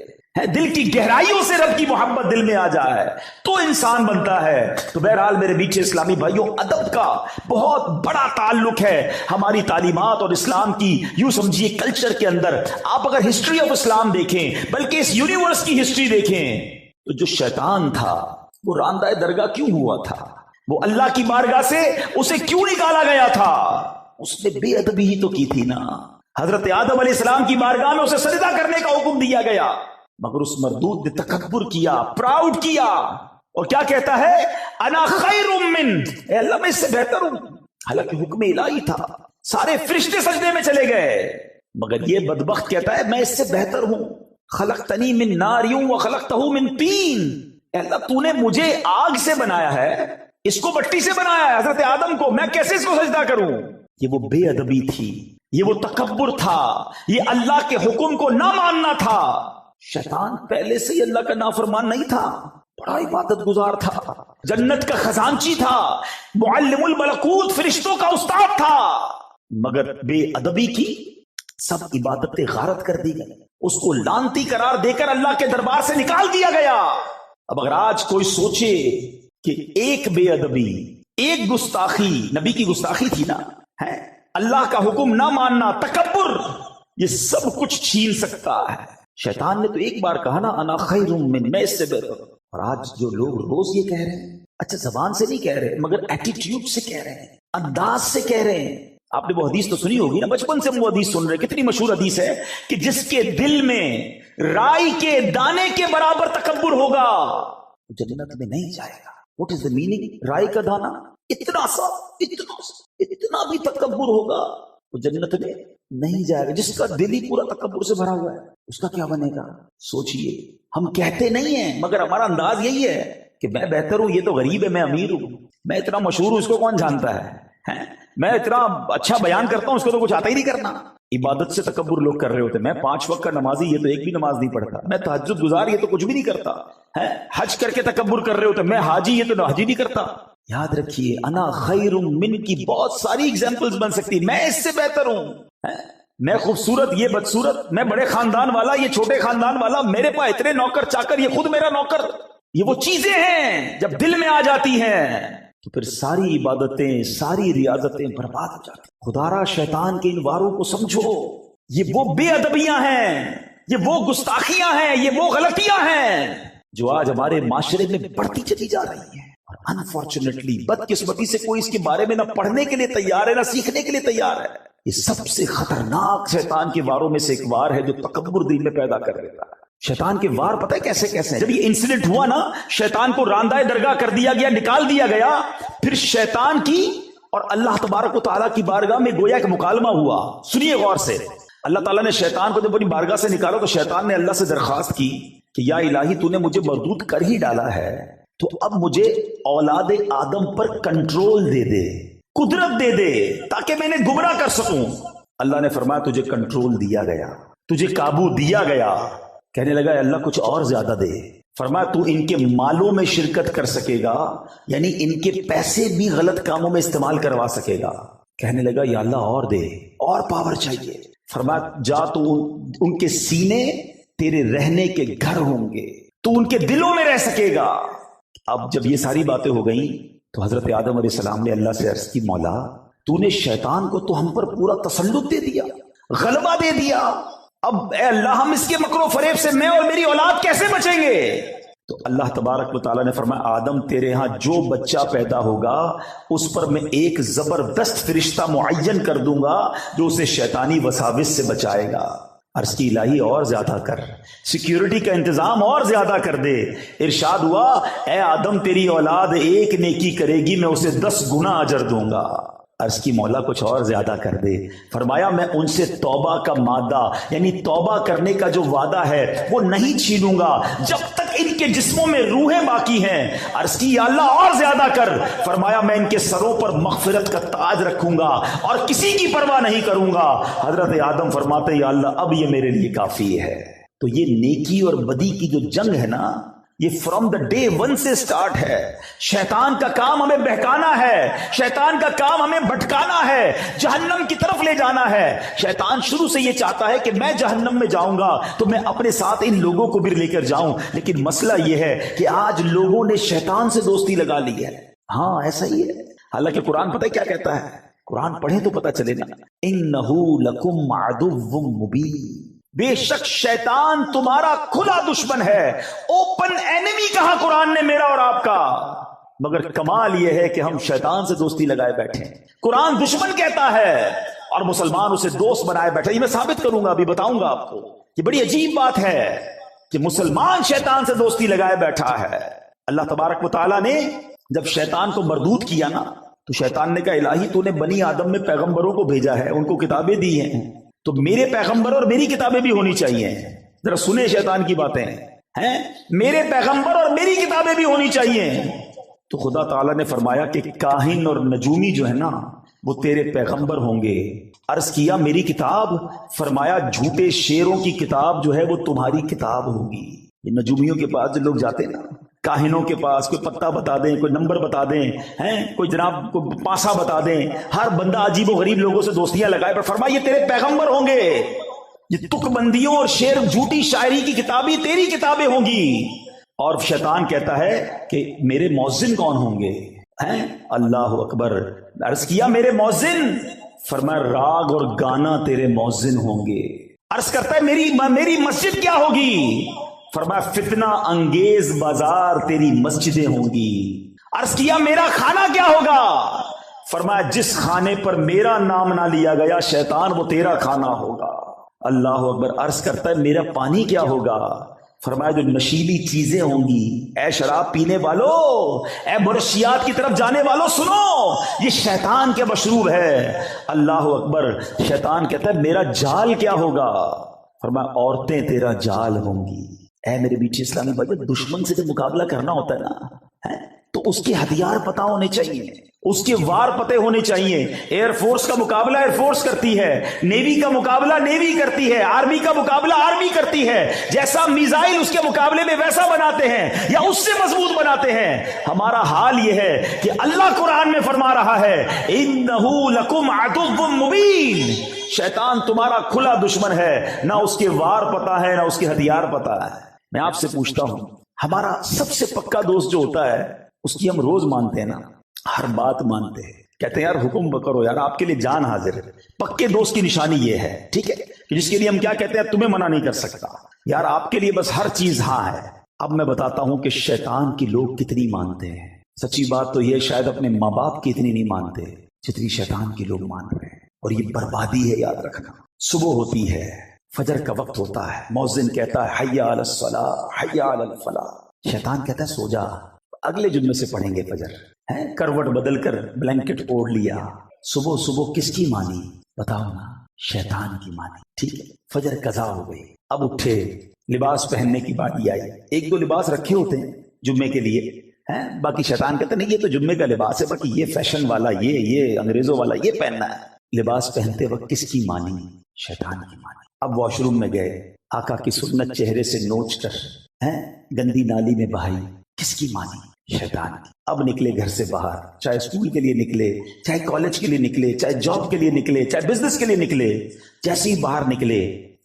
دل کی گہرائیوں سے رب کی محبت دل میں آ جائے تو انسان بنتا ہے۔ تو بہرحال میرے بیچے اسلامی بھائیوں، ادب کا بہت بڑا تعلق ہے ہماری تعلیمات اور اسلام کی یوں سمجھیے کلچر کے اندر۔ آپ اگر ہسٹری آف اسلام دیکھیں، بلکہ اس یونیورس کی ہسٹری دیکھیں، تو جو شیطان تھا وہ راندہ درگاہ کیوں ہوا تھا؟ وہ اللہ کی بارگاہ سے اسے کیوں نکالا گیا تھا؟ اس نے بے ادبی ہی تو کی تھی نا۔ حضرت آدم علیہ السلام کی بارگاہ میں اسے سجدہ کرنے کا حکم دیا گیا، مگر اس مردود نے تکبر کیا، پراؤڈ کیا، اور کیا کہتا ہے؟ انا خیر من، اے اللہ میں اس سے بہتر ہوں، حالانکہ حکم الہی تھا، سارے فرشتے سجدے میں چلے گئے، مگر یہ بدبخت کہتا ہے میں اس سے بہتر ہوں۔ خلقتنی من نار وخلقتہ من طین، اے اللہ تو نے مجھے آگ سے بنایا ہے، اس کو مٹی سے بنایا ہے، حضرت آدم کو، میں کیسے اس کو سجدہ کروں؟ یہ وہ بے ادبی تھی، یہ وہ تکبر تھا، یہ اللہ کے حکم کو نہ ماننا تھا۔ شیطان پہلے سے ہی اللہ کا نافرمان نہیں تھا، بڑا عبادت گزار تھا، جنت کا خزانچی تھا، معلم الملکوت، فرشتوں کا استاد تھا، مگر بے ادبی کی سب عبادتیں غارت کر دی گئی، اس کو لعنتی قرار دے کر اللہ کے دربار سے نکال دیا گیا۔ اب اگر آج کوئی سوچے کہ ایک بے ادبی، ایک گستاخی، نبی کی گستاخی تھی نا، ہے اللہ کا حکم نہ ماننا، تکبر، یہ سب کچھ چھین سکتا ہے۔ شیطان نے تو ایک بار کہا نا انا خیر من، میں اس سے بہتر ہوں، اور آج جو لوگ روز یہ کہہ رہے ہیں، اچھا زبان سے نہیں کہہ رہے مگر ایٹیٹیوڈ سے کہہ رہے ہیں، انداز سے کہہ رہے ہیں۔ آپ نے وہ حدیث تو سنی ہوگی نا، بچپن سے وہ حدیث سن رہے، کتنی مشہور حدیث ہے کہ جس کے دل میں رائی کے دانے کے برابر تکبر ہوگا وہ جنت میں نہیں جائے گا۔ What is the meaning? رائی کا دانا اتنا سا، اتنا بھی تکبر ہوگا وہ جنت میں نہیں جائے گا۔ جس کا دل ہی پورا تکبر سے بھرا ہوا ہے اس کا کیا بنے گا؟ سوچئے، ہم کہتے نہیں ہیں مگر ہمارا انداز یہی ہے کہ میں بہتر ہوں، یہ تو غریب ہے، میں امیر ہوں، میں اتنا مشہور ہوں، اس کو کون جانتا ہے، میں اتنا اچھا بیان کرتا ہوں، اس کو تو کچھ آتا ہی نہیں کرنا۔ عبادت سے تکبر لوگ کر رہے ہوتے، میں 5 وقت کا نمازی، یہ تو ایک بھی نماز نہیں پڑھتا، میں تہجد گزار، یہ تو کچھ بھی نہیں کرتا، حج کر کے تکبر کر رہے ہوتے، میں حاجی، یہ تو حج ہی نہیں کرتا۔ یاد رکھیے انا خیر من کی بہت ساری ایگزامپلز بن سکتی، میں اس سے بہتر ہوں، میں خوبصورت، یہ بدصورت، میں بڑے خاندان والا، یہ چھوٹے خاندان والا، میرے پاس اتنے نوکر چاکر، یہ خود میرا نوکر۔ یہ وہ چیزیں ہیں جب دل میں آ جاتی ہیں تو پھر ساری عبادتیں، ساری ریاضتیں برباد ہو جاتی۔ خدا را شیطان کے ان واروں کو سمجھو، یہ وہ بے ادبیاں ہیں، یہ وہ گستاخیاں ہیں، یہ وہ غلطیاں ہیں جو آج ہمارے معاشرے میں بڑھتی چلی جا رہی ہیں، اور انفارچونیٹلی، بدقسمتی سے کوئی اس کے بارے میں نہ پڑھنے کے لیے تیار ہے، نہ سیکھنے کے لیے تیار ہے۔ یہ سب سے خطرناک شیطان کے واروں میں سے ایک وار ہے جو تکبر دل میں پیدا کر دیتا ہے۔ شیطان کے وار پتہ ہے کیسے کیسے ہیں؟ جب یہ انسیڈنٹ ہوا نا، شیطان کو راندہ درگاہ کر دیا گیا، نکال دیا گیا، پھر شیطان کی اور اللہ تبارک و تعالیٰ کی بارگاہ میں گویا کہ مکالمہ ہوا. سنیے غور سے. اللہ تعالیٰ نے شیطان کو جب اپنی بارگاہ سے نکالا تو شیطان نے اللہ سے درخواست کی کہ یا الہی تو نے مجھے مردود کر ہی ڈالا ہے، تو اب مجھے اولاد آدم پر کنٹرول دے دے، قدرت دے دے، تاکہ میں انہیں گمراہ کر سکوں. اللہ نے فرمایا تجھے کنٹرول دیا گیا، تجھے قابو دیا گیا. کہنے لگا اللہ کچھ اور زیادہ دے. فرمایا تو ان کے مالوں میں شرکت کر سکے گا، یعنی ان کے پیسے بھی غلط کاموں میں استعمال کروا سکے گا. کہنے لگا یا اللہ اور دے، اور پاور چاہیے. فرمایا جا تو ان کے سینے تیرے رہنے کے گھر ہوں گے، تو ان کے دلوں میں رہ سکے گا. اب جب یہ ساری باتیں ہو گئیں تو حضرت آدم علیہ السلام نے اللہ سے عرض کی مولا تو نے شیطان کو تو ہم پر پورا تسلط دے دیا، غلبہ دے دیا، اب اے اللہ ہم اس کے مکر و فریب سے میں اور میری اولاد کیسے بچیں گے؟ تو اللہ تبارک و تعالیٰ نے فرمایا آدم تیرے ہاں جو بچہ پیدا ہوگا اس پر میں ایک زبردست فرشتہ معین کر دوں گا جو اسے شیطانی وساوس سے بچائے گا. عرض کی الہی اور زیادہ کر، سیکیورٹی کا انتظام اور زیادہ کر دے. ارشاد ہوا اے آدم تیری اولاد ایک نیکی کرے گی میں اسے 10 گنا اجر دوں گا. عرض کی مولا کچھ اور زیادہ کر دے. فرمایا میں ان سے توبہ کا مادہ یعنی توبہ کرنے کا جو وعدہ ہے وہ نہیں چھینوں گا جب تک ان کے جسموں میں روحیں باقی ہیں. عرض کی یا اللہ اور زیادہ کر. فرمایا میں ان کے سروں پر مغفرت کا تاج رکھوں گا اور کسی کی پرواہ نہیں کروں گا. حضرت آدم فرماتے یا اللہ اب یہ میرے لیے کافی ہے. تو یہ نیکی اور بدی کی جو جنگ ہے نا، یہ فرام دا ڈے ون سے سٹارٹ ہے. شیطان کا کام ہمیں بہکانا ہے، شیطان کا کام ہمیں بھٹکانا ہے، جہنم کی طرف لے جانا ہے. شیطان شروع سے یہ چاہتا ہے کہ میں جہنم میں جاؤں گا تو میں اپنے ساتھ ان لوگوں کو بھی لے کر جاؤں. لیکن مسئلہ یہ ہے کہ آج لوگوں نے شیطان سے دوستی لگا لی ہے. ہاں ایسا ہی ہے. حالانکہ قرآن پتہ کیا کہتا ہے؟ قرآن پڑھیں تو پتہ چلے نا. انہو لکم عدو مبین، بے شک شیطان تمہارا کھلا دشمن ہے. اوپن اینیمی کہا قرآن نے میرا اور آپ کا. مگر کمال یہ ہے کہ ہم شیطان سے دوستی لگائے بیٹھے ہیں. قرآن دشمن کہتا ہے اور مسلمان اسے دوست بنائے بیٹھے. یہ میں ثابت کروں گا، ابھی بتاؤں گا آپ کو. یہ بڑی عجیب بات ہے کہ مسلمان شیطان سے دوستی لگائے بیٹھا ہے. اللہ تبارک و تعالیٰ نے جب شیطان کو مردود کیا نا تو شیطان نے کہا الہی تو نے بنی آدم میں پیغمبروں کو بھیجا ہے، ان کو کتابیں دی ہیں، تو میرے پیغمبر اور میری کتابیں بھی ہونی چاہیے. ذرا سنیں شیطان کی باتیں ہیں، میرے پیغمبر اور میری کتابیں بھی ہونی چاہیے. تو خدا تعالیٰ نے فرمایا کہ کاہن اور نجومی جو ہے نا وہ تیرے پیغمبر ہوں گے. عرض کیا میری کتاب؟ فرمایا جھوٹے شیروں کی کتاب جو ہے وہ تمہاری کتاب ہوگی. یہ نجومیوں کے پاس جو لوگ جاتے ہیں نا، کاہنوں کے پاس کوئی پتہ بتا دیں، کوئی نمبر بتا دیں، کوئی جناب کوئی پاسا بتا دیں، ہر بندہ عجیب و غریب لوگوں سے دوستیاں لگائے. پر فرمایا یہ تیرے پیغمبر ہوں گے. یہ تک بندیوں اور شعر جھوٹی شاعری کی کتابیں تیری کتابیں ہوں گی. اور شیطان کہتا ہے کہ میرے مؤذن کون ہوں گے؟ اللہ اکبر. عرض کیا میرے مؤذن؟ فرمایا راگ اور گانا تیرے مؤذن ہوں گے. عرض کرتا ہے میری مسجد کیا ہوگی؟ فرمایا فتنہ انگیز بازار تیری مسجدیں ہوں گی. عرض کیا میرا کھانا کیا ہوگا؟ فرمایا جس کھانے پر میرا نام نہ لیا گیا شیطان وہ تیرا کھانا ہوگا. اللہ اکبر. عرض کرتا ہے میرا پانی کیا ہوگا؟ فرمایا جو نشیلی چیزیں ہوں گی. اے شراب پینے والو، اے منشیات کی طرف جانے والو سنو، یہ شیطان کے مشروب ہے. اللہ اکبر. شیطان کہتا ہے میرا جال کیا ہوگا؟ فرمایا عورتیں تیرا جال ہوں گی. اے میرے بیٹے اسلامی بھائی، دشمن سے جب مقابلہ کرنا ہوتا ہے نا تو اس کے ہتھیار پتہ ہونے چاہیے، اس کے وار پتے ہونے چاہیے. ایئر فورس کا مقابلہ ایئر فورس کرتی ہے، نیوی کا مقابلہ نیوی کرتی ہے، آرمی کا مقابلہ آرمی کرتی ہے. جیسا میزائل اس کے مقابلے میں ویسا بناتے ہیں یا اس سے مضبوط بناتے ہیں. ہمارا حال یہ ہے کہ اللہ قرآن میں فرما رہا ہے انہو لکم عدو مبین، شیطان تمہارا کھلا دشمن ہے، نہ اس کے وار پتہ ہے نہ اس کے ہتھیار پتہ ہے. میں آپ سے پوچھتا ہوں ہمارا سب سے پکا دوست جو ہوتا ہے اس کی ہم روز مانتے ہیں نا، ہر بات مانتے ہیں، کہتے ہیں یار حکم کرو یار آپ کے لیے جان حاضر ہے. پکے دوست کی نشانی یہ ہے، ٹھیک ہے، کہ جس کے لیے ہم کیا کہتے ہیں تمہیں منع نہیں کر سکتا یار، آپ کے لیے بس ہر چیز ہاں ہے. اب میں بتاتا ہوں کہ شیطان کی لوگ کتنی مانتے ہیں. سچی بات تو یہ شاید اپنے ماں باپ کی اتنی نہیں مانتے جتنی شیطان کی لوگ مان رہے ہیں. اور یہ بربادی ہے، یاد رکھنا. صبح ہوتی ہے، فجر کا وقت ہوتا ہے، مؤذن کہتا ہے حی علی الصلاۃ حی علی الفلاح، شیطان کہتا ہے سو جا، اگلے جمعے سے پڑھیں گے فجر، کروٹ بدل کر بلینکٹ اوڑھ لیا، صبح صبح کس کی مانی؟ بتاؤ نا، شیطان کی مانی۔ ٹھیک ہے، فجر قضا ہو گئی، اب اٹھے، لباس پہننے کی باری آئی، ایک دو لباس رکھے ہوتے ہیں جمعے کے لیے، باقی شیطان کہتا نہیں یہ تو جمعے کا لباس ہے، باقی یہ فیشن والا، یہ انگریزوں والا یہ پہننا ہے۔ لباس پہنتے وقت کس کی مانی؟ شیطان کی مانی۔ اب واش روم میں گئے، آقا کی سنت چہرے سے نوچ کر گندی نالی میں بہائی، کس کی مانی؟ شیطان کی۔ اب نکلے گھر سے باہر، چاہے اسکول کے لیے نکلے، چاہے کالج کے لیے نکلے، چاہے جاب کے لیے نکلے، چاہے بزنس کے لیے نکلے، جیسے ہی باہر نکلے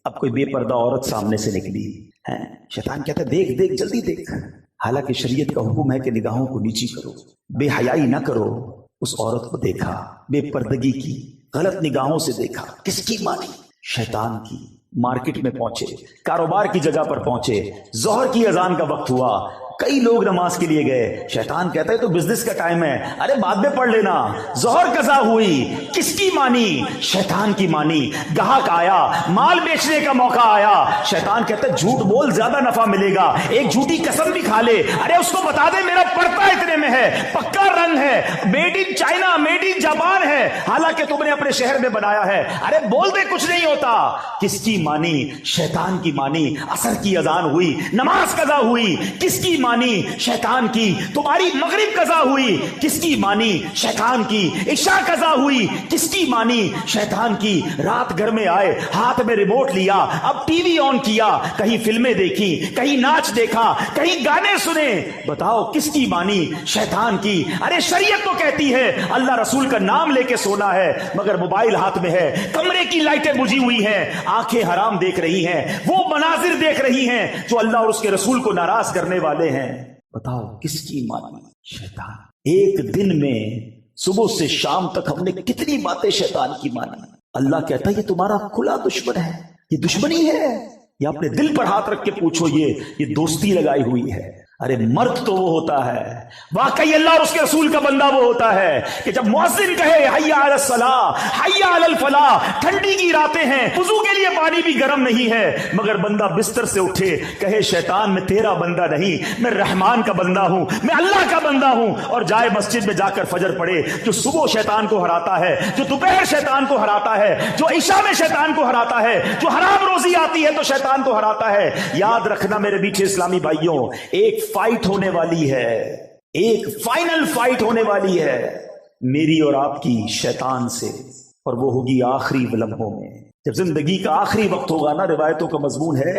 اب کوئی بے پردہ عورت سامنے سے نکلی، شیطان کہتا ہے دیکھ دیکھ جلدی دیکھ، حالانکہ شریعت کا حکم ہے کہ نگاہوں کو نیچی کرو، بے حیائی نہ کرو۔ اس عورت کو دیکھا، بے پردگی کی، غلط نگاہوں سے دیکھا، کس کی مانی؟ شیطان کی۔ مارکیٹ میں پہنچے، کاروبار کی جگہ پر پہنچے، ظہر کی اذان کا وقت ہوا، کئی لوگ نماز کے لیے گئے، شیطان کہتا ہے تو بزنس کا ٹائم ہے، ارے بعد میں پڑھ لینا، ظہر قضا ہوئی، کس کی مانی؟ شیطان کی مانی۔ گاہک آیا، مال بیچنے کا موقع آیا، شیطان کہتا ہے جھوٹ بول زیادہ نفع ملے گا، ایک جھوٹی قسم بھی کھا لے، ارے اس کو بتا دے میرا پڑتا اتنے میں ہے، پکا رنگ ہے، made in China, made in Japan ہے، حالانکہ تم نے اپنے شہر میں بنایا ہے، ارے بول دے کچھ نہیں ہوتا۔ کس کی مانی؟ شیطان کی مانی۔ عصر کی اذان ہوئی، نماز قضا ہوئی، کس کی مانی؟ شیطان کی۔ تمہاری مغرب قضا ہوئی، کس کی مانی؟ شیطان کی۔ عشاء قضا ہوئی، کس کی مانی؟ شیطان کی۔ رات گھر میں آئے، ہاتھ میں ریموٹ لیا، اب ٹی وی آن کیا، کہیں فلمیں دیکھی، کہیں ناچ دیکھا، کہیں گانے سنے، بتاؤ کس کی مانی؟ شیطان کی۔ ارے شریعت تو کہتی ہے اللہ رسول کا نام لے کے سونا ہے، مگر موبائل ہاتھ میں ہے، کمرے کی لائٹیں بجھی ہوئی ہیں، آنکھیں حرام دیکھ رہی ہیں، وہ مناظر دیکھ رہی ہیں جو اللہ اور اس کے رسول کو ناراض کرنے والے ہیں، بتاؤ کس کی مانی؟ شیطان۔ ایک دن میں صبح سے شام تک ہم نے کتنی باتیں شیطان کی مانی۔ اللہ کہتا ہے یہ تمہارا کھلا دشمن ہے، یہ دشمنی ہے، یہ اپنے دل پر ہاتھ رکھ کے پوچھو، یہ دوستی لگائی ہوئی ہے۔ ارے مرد تو وہ ہوتا ہے، واقعی اللہ اور اس کے رسول کا بندہ وہ ہوتا ہے کہ جب مؤذن کہے حی علی الصلاۃ حی علی الفلاح، ٹھنڈی کی راتیں ہیں، وضو کے لیے پانی بھی گرم نہیں ہے، مگر بندہ بستر سے اٹھے کہے شیطان میں تیرا بندہ نہیں، میں رحمان کا بندہ ہوں، میں اللہ کا بندہ ہوں، اور جائے مسجد میں جا کر فجر پڑھے، جو صبح شیطان کو ہراتا ہے، جو دوپہر شیطان کو ہراتا ہے، جو عشاء میں شیطان کو ہراتا ہے، جو حرام روزی آتی ہے تو شیطان کو ہراتا ہے۔ یاد رکھنا میرے میٹھے اسلامی بھائیوں، ایک فائٹ ہونے والی ہے، ایک فائنل فائٹ ہونے والی ہے میری اور آپ کی شیطان سے، اور وہ ہوگی آخری لمحوں میں، جب زندگی کا آخری وقت ہوگا نا۔ روایتوں کا مضمون ہے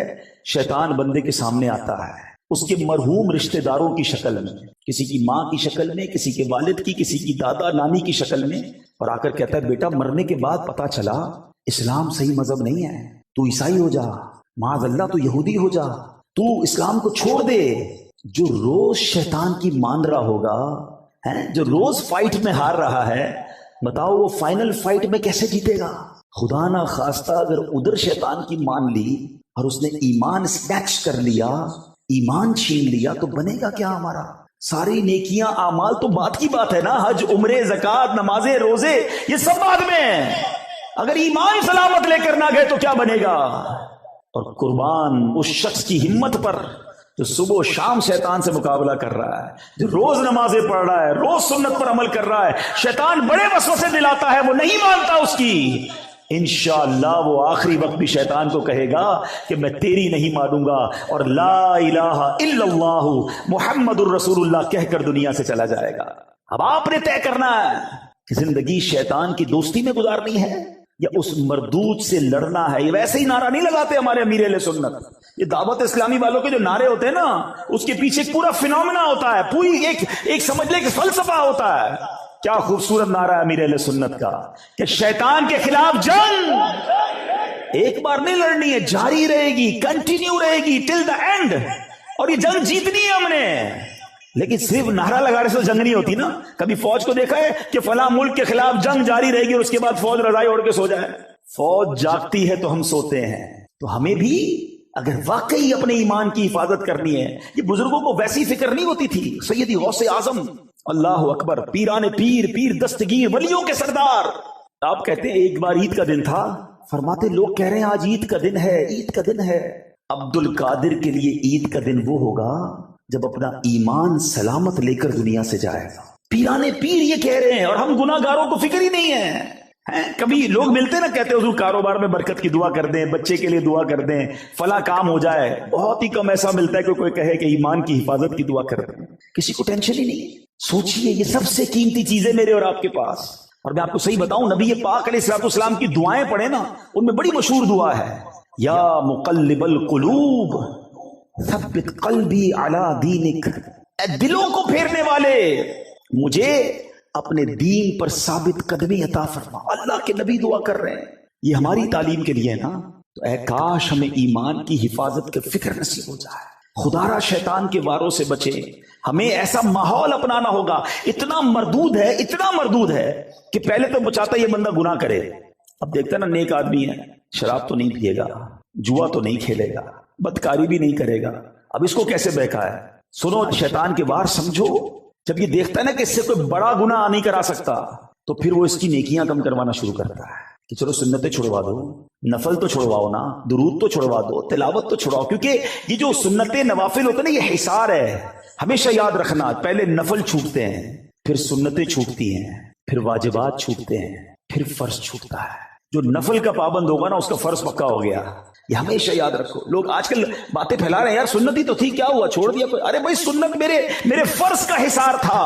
شیطان بندے کے سامنے آتا ہے اس کے مرحوم رشتہ داروں کی شکل میں، کسی کی ماں کی شکل میں، کسی کے والد کی، کسی کی دادا نانی کی شکل میں، اور آ کر کہتا ہے بیٹا مرنے کے بعد پتا چلا اسلام صحیح مذہب نہیں ہے، تو عیسائی ہو جا، معاذ اللہ تو یہودی ہو جا، تو اسلام کو چھوڑ دے۔ جو روز شیطان کی مان رہا ہوگا، جو روز فائٹ میں ہار رہا ہے، بتاؤ وہ فائنل فائٹ میں کیسے جیتے گا؟ خدا نہ خواستہ اگر ادھر شیطان کی مان لی اور اس نے ایمان سنیچ کر لیا، ایمان چھین لیا، تو بنے گا کیا ہمارا؟ ساری نیکیاں اعمال تو بات کی بات ہے نا، حج عمرے زکوٰۃ نمازیں روزے یہ سب بعد میں، اگر ایمان سلامت لے کر نہ گئے تو کیا بنے گا؟ اور قربان اس شخص کی ہمت پر جو صبح و شام شیطان سے مقابلہ کر رہا ہے، جو روز نمازیں پڑھ رہا ہے، روز سنت پر عمل کر رہا ہے، شیطان بڑے وسوسے دلاتا ہے، وہ نہیں مانتا اس کی، انشاءاللہ وہ آخری وقت بھی شیطان کو کہے گا کہ میں تیری نہیں مانوں گا، اور لا الہ الا اللہ محمد الرسول اللہ کہہ کر دنیا سے چلا جائے گا۔ اب آپ نے طے کرنا ہے کہ زندگی شیطان کی دوستی میں گزارنی ہے یا اس مردود سے لڑنا ہے۔ یہ ویسے ہی نعرہ نہیں لگاتے ہمارے امیر اہل سنت، یہ دعوت اسلامی والوں کے جو نعرے ہوتے ہیں نا، اس کے پیچھے ایک پورا فینومینا ہوتا ہے، پوری ایک سمجھ لے کہ فلسفہ ہوتا ہے۔ کیا خوبصورت نعرہ ہے امیر اہل سنت کا کہ شیطان کے خلاف جنگ ایک بار نہیں لڑنی ہے، جاری رہے گی، کنٹینیو رہے گی ٹل دا اینڈ، اور یہ جنگ جیتنی ہے ہم نے۔ لیکن صرف نعرہ لگانے سے جنگ نہیں ہوتی نا۔ کبھی فوج کو دیکھا ہے کہ فلاں ملک کے خلاف جنگ جاری رہے گی اور اس کے بعد فوج رضائی اوڑھ کے سو جائے؟ فوج جاگتی ہے تو ہم سوتے ہیں۔ تو ہمیں بھی اگر واقعی اپنے ایمان کی حفاظت کرنی ہے، یہ بزرگوں کو ویسی فکر نہیں ہوتی تھی۔ سیدی غوث اعظم، اللہ اکبر، پیران پیر، پیر دستگیر، ولیوں کے سردار، آپ کہتے ہیں ایک بار عید کا دن تھا، فرماتے لوگ کہہ رہے ہیں آج عید کا دن ہے، عید کا دن ہے۔ عبد القادر کے لیے عید کا دن وہ ہوگا جب اپنا ایمان سلامت لے کر دنیا سے جائے گا۔ پیرانے پیر یہ کہہ رہے ہیں، اور ہم گناہ گاروں کو فکر ہی نہیں ہے۔ کبھی لوگ ملتے نا، کہتے حضور کاروبار میں برکت کی دعا کر دیں، بچے کے لیے دعا کر دیں، فلاں کام ہو جائے۔ بہت ہی کم ایسا ملتا ہے کہ کوئی کہے کہ ایمان کی حفاظت کی دعا کر دیں۔ کسی کو ٹینشن ہی نہیں۔ سوچئے یہ سب سے قیمتی چیزیں میرے اور آپ کے پاس۔ اور میں آپ کو صحیح بتاؤں، نبی پاک علیہ الصلوۃ والسلام کی دعائیں پڑھیں نا، ان میں بڑی مشہور دعا ہے، یا مقلب القلوب ثبت قلبی علی دینک، اے دلوں کو پھیرنے والے مجھے اپنے دین پر ثابت قدمی عطا فرما۔ اللہ کے نبی دعا کر رہے ہیں، یہ ہماری تعلیم کے لیے ہے نا۔ تو اے کاش ہمیں ایمان کی حفاظت کی فکر نصیب ہو جائے، خدا را شیطان کے واروں سے بچے۔ ہمیں ایسا ماحول اپنانا ہوگا، اتنا مردود ہے، اتنا مردود ہے کہ پہلے تو بچاتا یہ بندہ گناہ کرے، اب دیکھتا نا نیک آدمی ہے، شراب تو نہیں پیے گا، جوا تو نہیں کھیلے گا، بدکاری بھی نہیں کرے گا، اب اس کو کیسے بہکا ہے۔ سنو، شیطان کے وار سمجھو، جب یہ دیکھتا ہے نا کہ اس سے کوئی بڑا گناہ نہیں کرا سکتا، تو پھر وہ اس کی نیکیاں کم کروانا شروع کرتا ہے کہ چلو سنتیں چھڑوا دو، نفل تو چھڑواؤ نا، درود تو چھڑوا دو، تلاوت تو چھڑواؤ، کیونکہ یہ جو سنتیں نوافل ہوتے ہیں نا، یہ حصار ہے۔ ہمیشہ یاد رکھنا، پہلے نفل چھوٹتے ہیں، پھر سنتیں چھوٹتی ہیں، پھر واجبات چھوٹتے ہیں، پھر فرض چھوٹتا ہے۔ جو نفل کا پابند ہوگا نا، اس کا فرض پکا ہو گیا۔ یہ ہمیشہ یاد رکھو۔ لوگ آج کل باتیں پھیلا رہے ہیں، یار سنت ہی تو تھی، کیا ہوا چھوڑ دیا کوئی؟ ارے بھائی، سنت میرے فرض کا حصار تھا،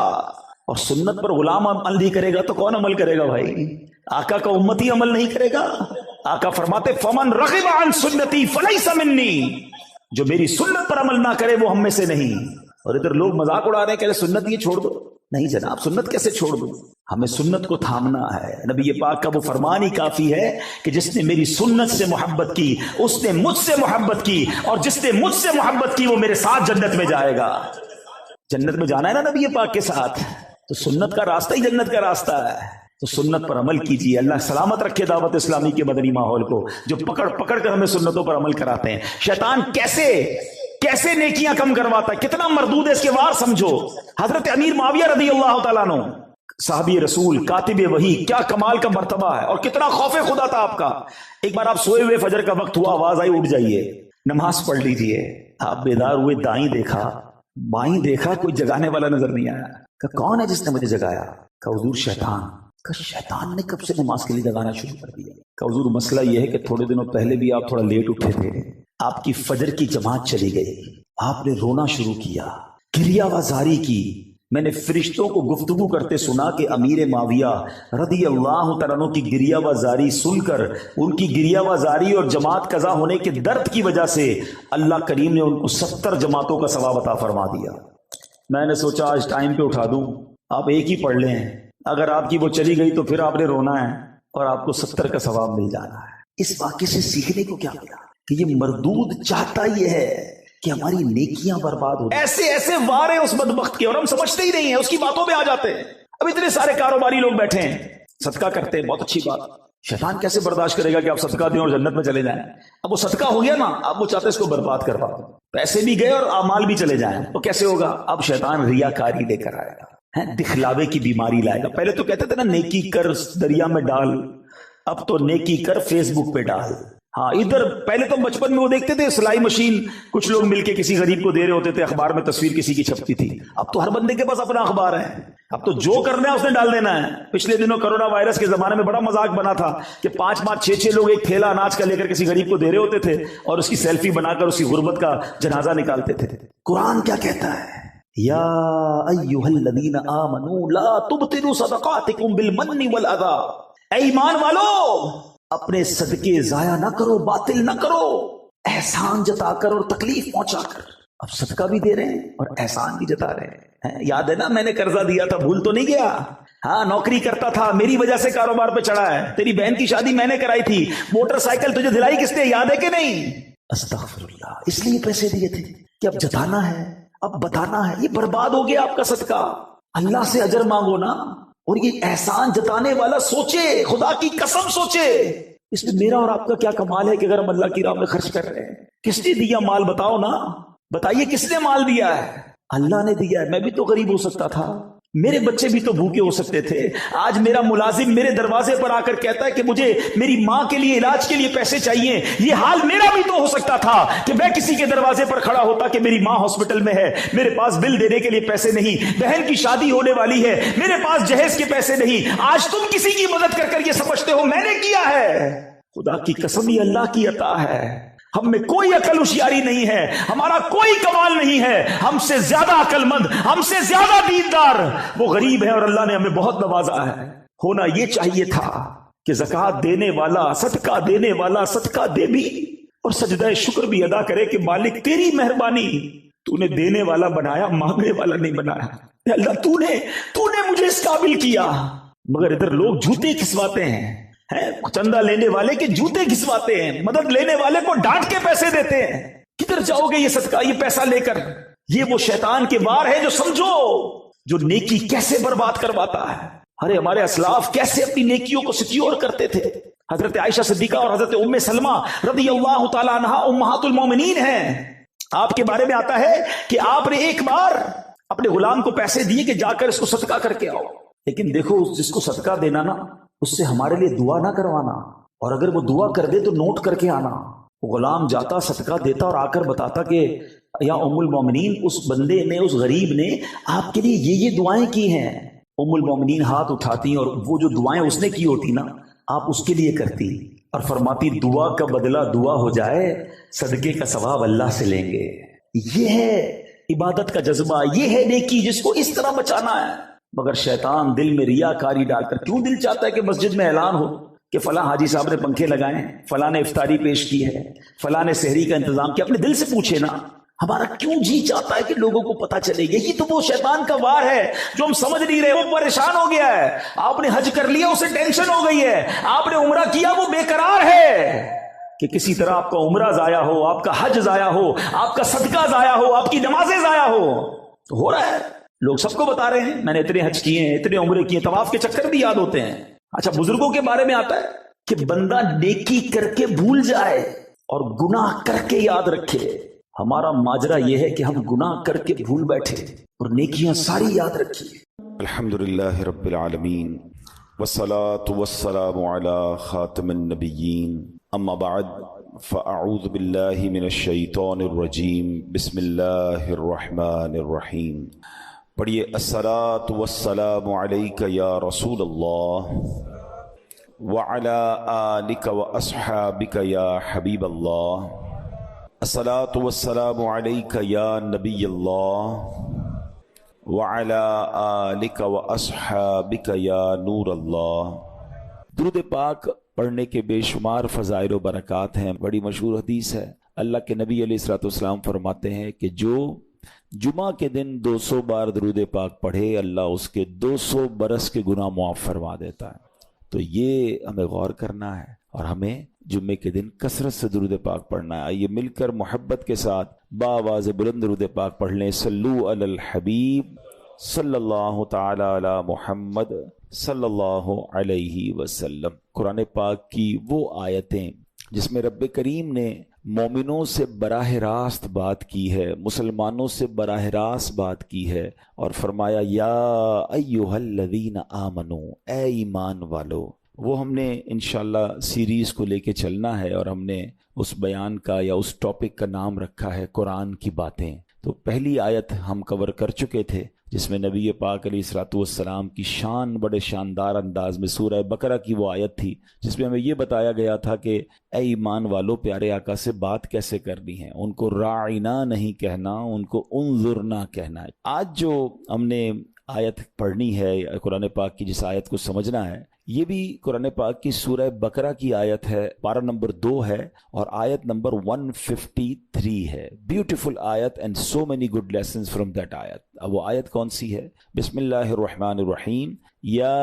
اور سنت پر غلام عمل نہیں کرے گا تو کون عمل کرے گا بھائی؟ آقا کا امتی عمل نہیں کرے گا؟ آقا فرماتے فمن رغب عن سنتی فلیس منی، جو میری سنت پر عمل نہ کرے وہ ہم میں سے نہیں۔ اور ادھر لوگ مذاق اڑا رہے ہیں کہ سنت یہ چھوڑ دو۔ نہیں جناب، سنت کیسے چھوڑ دو؟ ہمیں سنت کو تھامنا ہے۔ نبی پاک کا وہ فرمان ہی کافی ہے کہ جس نے میری سنت سے محبت کی اس نے مجھ سے محبت کی، اور جس نے مجھ سے محبت کی وہ میرے ساتھ جنت میں جائے گا۔ جنت میں جانا ہے نا نبی پاک کے ساتھ، تو سنت کا راستہ ہی جنت کا راستہ ہے۔ تو سنت پر عمل کیجیے۔ اللہ سلامت رکھے دعوت اسلامی کے مدنی ماحول کو، جو پکڑ پکڑ کر ہمیں سنتوں پر عمل کراتے ہیں۔ شیطان کیسے نیکیاں کم کرواتا ہے، کتنا مردود ہے، اس کے وار سمجھو۔ حضرت امیر معاویہ رضی اللہ تعالیٰ عنہ، صحابی رسول، کاتب وحی، کیا کمال کا مرتبہ ہے، اور کتنا خوف خدا تھا آپ کا۔ ایک بار آپ سوئے ہوئے، فجر کا وقت ہوا، آواز آئی اٹھ جائیے، نماز پڑھ لیجیے۔ آپ بیدار ہوئے، دائیں دیکھا، بائیں دیکھا، کوئی جگانے والا نظر نہیں آیا۔ کہ کون ہے جس نے مجھے جگایا؟ کہ حضور شیطان۔ کہ شیطان نے کب سے نماز کے لیے جگانا شروع کر دیا؟ کہ حضور مسئلہ یہ ہے کہ تھوڑے دنوں پہلے بھی آپ تھوڑا لیٹ اٹھے تھے، آپ کی فجر کی جماعت چلی گئی، آپ نے رونا شروع کیا، گریہ وزاری کی۔ میں نے فرشتوں کو گفتگو کرتے سنا کہ امیر معاویہ رضی اللہ تعالیٰ عنہ کی گریہ وزاری سن کر، ان کی گریہ وزاری اور جماعت قضا ہونے کے درد کی وجہ سے اللہ کریم نے ان کو 70 جماعتوں کا ثواب عطا فرما دیا۔ میں نے سوچا آج ٹائم پہ اٹھا دوں، آپ ایک ہی پڑھ لیں، اگر آپ کی وہ چلی گئی تو پھر آپ نے رونا ہے اور آپ کو 70 کا ثواب مل جانا ہے۔ اس واقعے سے سیکھنے کو کیا ملا؟ کہ یہ مردود چاہتا یہ ہے کہ ہماری نیکیاں برباد ہو۔ ایسے وار ہیں اس بدبخت کے، اور ہم سمجھتے ہی نہیں ہیں، اس کی باتوں پہ آ جاتے ہیں۔ اب اتنے سارے کاروباری لوگ بیٹھے ہیں، صدقہ کرتے ہیں، بہت اچھی بات۔ شیطان کیسے برداشت کرے گا کہ آپ صدقہ دیں اور جنت میں چلے جائیں؟ اب وہ صدقہ ہو گیا نا، اب وہ چاہتے ہیں اس کو برباد کروا دیں، پیسے بھی گئے اور اعمال بھی چلے جائیں، تو کیسے ہوگا؟ اب شیطان ریاکاری لے کر آئے گا، دکھلاوے کی بیماری لائے گا۔ پہلے تو کہتے تھے نا نیکی کر دریا میں ڈال، اب تو نیکی کر فیس بک پہ ڈال۔ ہاں، ادھر پہلے تو بچپن میں وہ دیکھتے تھے سلائی مشین، کچھ لوگ مل کے کسی غریب کو دے رہے ہوتے تھے، اخبار میں تصویر کسی کی چھپتی تھی۔ اب تو ہر بندے کے پاس اپنا اخبار ہے، اب تو جو کرنا ہے اس نے ڈال دینا ہے۔ پچھلے دنوں کرونا وائرس کے زمانے میں بڑا مذاق بنا تھا کہ 5 6 لوگ ایک تھیلا اناج کا لے کر کسی غریب کو دے رہے ہوتے تھے اور اس کی سیلفی بنا کر اس کی غربت کا جنازہ نکالتے تھے۔ قرآن کیا کہتا ہے؟ یا ایھا الذین آمنوا لا تبطلوا صدقاتکم بالمن والاذی، اے ایمان والو اپنے صدقے ضائع نہ کرو، باطل نہ کرو، احسان جتا کر اور تکلیف پہنچا کر۔ اب صدقہ بھی دے رہے ہیں اور احسان بھی جتا رہے ہیں۔ یاد ہے نا، میں نے قرضہ دیا تھا، بھول تو نہیں گیا؟ ہاں، نوکری کرتا تھا، میری وجہ سے کاروبار پہ چڑھا ہے، تیری بہن کی شادی میں نے کرائی تھی، موٹر سائیکل تجھے دلائی کس نے، یاد ہے کہ نہیں؟ استغفر اللہ، اس لیے پیسے دیے تھے کہ اب جتانا ہے، اب بتانا ہے۔ یہ برباد ہو گیا آپ کا صدقہ، اللہ سے اجر مانگو نا۔ اور یہ احسان جتانے والا سوچے، خدا کی قسم سوچے، اس میں میرا اور آپ کا کیا کمال ہے کہ اگر ہم اللہ کی راہ میں خرچ کر رہے ہیں۔ کس نے دیا مال؟ بتاؤ نا، بتائیے کس نے مال دیا ہے؟ اللہ نے دیا ہے۔ میں بھی تو غریب ہو سکتا تھا، میرے بچے بھی تو بھوکے ہو سکتے تھے. آج میرا ملازم میرے دروازے پر آ کر کہتا ہے کہ مجھے میری ماں کے لیے علاج کے لیے پیسے چاہیے. یہ حال میرا بھی تو ہو سکتا تھا کہ میں کسی کے دروازے پر کھڑا ہوتا کہ میری ماں ہاسپٹل میں ہے, میرے پاس بل دینے کے لیے پیسے نہیں, بہن کی شادی ہونے والی ہے, میرے پاس جہیز کے پیسے نہیں. آج تم کسی کی مدد کر کر یہ سمجھتے ہو میں نے کیا ہے. خدا کی قسم یہ اللہ کی عطا ہے. ہم میں کوئی عقل ہوشیاری نہیں ہے, ہمارا کوئی کمال نہیں ہے. ہم سے زیادہ عقل مند, ہم سے زیادہ دیندار وہ غریب ہے, اور اللہ نے ہمیں بہت نوازا ہے. ہونا یہ چاہیے تھا کہ زکوٰۃ دینے والا, صدقہ دینے والا صدقہ دے بھی اور سجدہ شکر بھی ادا کرے کہ مالک تیری مہربانی, تو نے دینے والا بنایا, مانگنے والا نہیں بنایا. اللہ تو نے مجھے اس قابل کیا. مگر ادھر لوگ جوتے کھسواتے ہیں, چندہ لینے والے کے جوتے گھسواتے ہیں, مدد لینے والے کو ڈانٹ کے پیسے دیتے ہیں. کدھر جاؤ گے یہ صدقہ, یہ پیسہ لے کر؟ یہ وہ شیطان کے وار ہے جو سمجھو جو نیکی کیسے برباد کرواتا ہے. ارے ہمارے اسلاف کیسے اپنی نیکیوں کو سکیور کرتے تھے. حضرت عائشہ صدیقہ اور حضرت ام سلمہ رضی اللہ تعالی عنہا امہات المومنین ہیں. آپ کے بارے میں آتا ہے کہ آپ نے ایک بار اپنے غلام کو پیسے دیے کہ جا کر اس کو صدقہ کر کے آؤ. لیکن دیکھو جس کو صدقہ دینا نا, اس سے ہمارے لیے دعا نہ کروانا, اور اگر وہ دعا کر دے تو نوٹ کر کے آنا. غلام جاتا صدقہ دیتا اور آ کر بتاتا کہ یا ام المومنین اس بندے نے, اس غریب نے آپ کے لیے یہ دعائیں کی ہیں. ام المومنین ہاتھ اٹھاتی اور وہ جو دعائیں اس نے کی ہوتی نا آپ اس کے لیے کرتی اور فرماتی دعا کا بدلہ دعا ہو جائے, صدقے کا ثواب اللہ سے لیں گے. یہ ہے عبادت کا جذبہ, یہ ہے نیکی جس کو اس طرح بچانا ہے. مگر شیطان دل میں ریاکاری ڈال کر, کیوں دل چاہتا ہے کہ مسجد میں اعلان ہو کہ فلاں حاجی صاحب نے پنکھے لگائے ہیں, فلاں نے افطاری پیش کی ہے, فلاں نے سحری کا انتظام کیا. اپنے دل سے پوچھے نا ہمارا کیوں جی چاہتا ہے کہ لوگوں کو پتا چلے. یہی تو وہ شیطان کا وار ہے جو ہم سمجھ نہیں رہے. وہ پریشان ہو گیا ہے, آپ نے حج کر لیا اسے ٹینشن ہو گئی ہے, آپ نے عمرہ کیا وہ بے قرار ہے کہ کسی طرح آپ کا عمرہ ضائع ہو, آپ کا حج ضائع ہو, آپ کا صدقہ ضائع ہو, آپ کی نمازیں ضائع ہو رہا ہے. لوگ سب کو بتا رہے ہیں میں نے اتنے حج کیے ہیں, اتنے عمرے کیے, طواف کے چکر بھی یاد ہوتے ہیں. اچھا بزرگوں کے بارے میں آتا ہے کہ بندہ نیکی کر کے بھول جائے اور گناہ کر کے یاد رکھے. ہمارا ماجرا یہ ہے کہ ہم گناہ کر کے بھول بیٹھے اور نیکیاں ساری یاد رکھی. الحمدللہ رب العالمین والصلاة والسلام علی خاتم النبیین, اما بعد فاعوذ باللہ من الشیطان الرجیم, بسم اللہ الرحمن الرحیم. پڑھیے الصلاة والسلام علیک یا رسول اللہ وعلی آلک واصحابک یا حبیب اللہ. الصلاة والسلام علیک یا نبی اللہ وعلی آلک واصحابک یا نور اللہ. درود پاک پڑھنے کے بے شمار فضائل و برکات ہیں. بڑی مشہور حدیث ہے, اللہ کے نبی علیہ الصلوۃ والسلام فرماتے ہیں کہ جو جمعہ کے دن 200 بار درود پاک پڑھے اللہ اس کے 200 برس کے گناہ معاف فرما دیتا ہے. تو یہ ہمیں غور کرنا ہے اور ہمیں جمعے کے دن کثرت سے درود پاک پڑھنا ہے. آئیے مل کر محبت کے ساتھ باواز بلند درود پاک پڑھ لیں. صلو علی الحبیب صلی اللہ تعالی علی محمد صلی اللہ علیہ وسلم. قرآن پاک کی وہ آیتیں جس میں رب کریم نے مومنوں سے براہ راست بات کی ہے, مسلمانوں سے براہ راست بات کی ہے اور فرمایا یا ایھا الذین آمنو, اے ایمان والو. وہ ہم نے انشاءاللہ سیریز کو لے کے چلنا ہے اور ہم نے اس بیان کا یا اس ٹاپک کا نام رکھا ہے قرآن کی باتیں. تو پہلی آیت ہم کور کر چکے تھے جس میں نبی پاک علیہ الصلوۃ والسلام کی شان بڑے شاندار انداز میں, سورہ بقرہ کی وہ آیت تھی جس میں ہمیں یہ بتایا گیا تھا کہ اے ایمان والو پیارے آقا سے بات کیسے کرنی ہے. ان کو راعنا نہیں کہنا, ان کو انظرنا کہنا ہے. آج جو ہم نے آیت پڑھنی ہے قرآن پاک کی, جس آیت کو سمجھنا ہے, یہ بھی قرآن پاک کی سورہ بقرہ کی آیت ہے, پارہ نمبر 2 ہے اور آیت نمبر 153 ہے. بیوٹیفل آیت and so many good lessons from that آیت. اب وہ آیت کون سی ہے؟ بسم اللہ الرحمن الرحیم. یا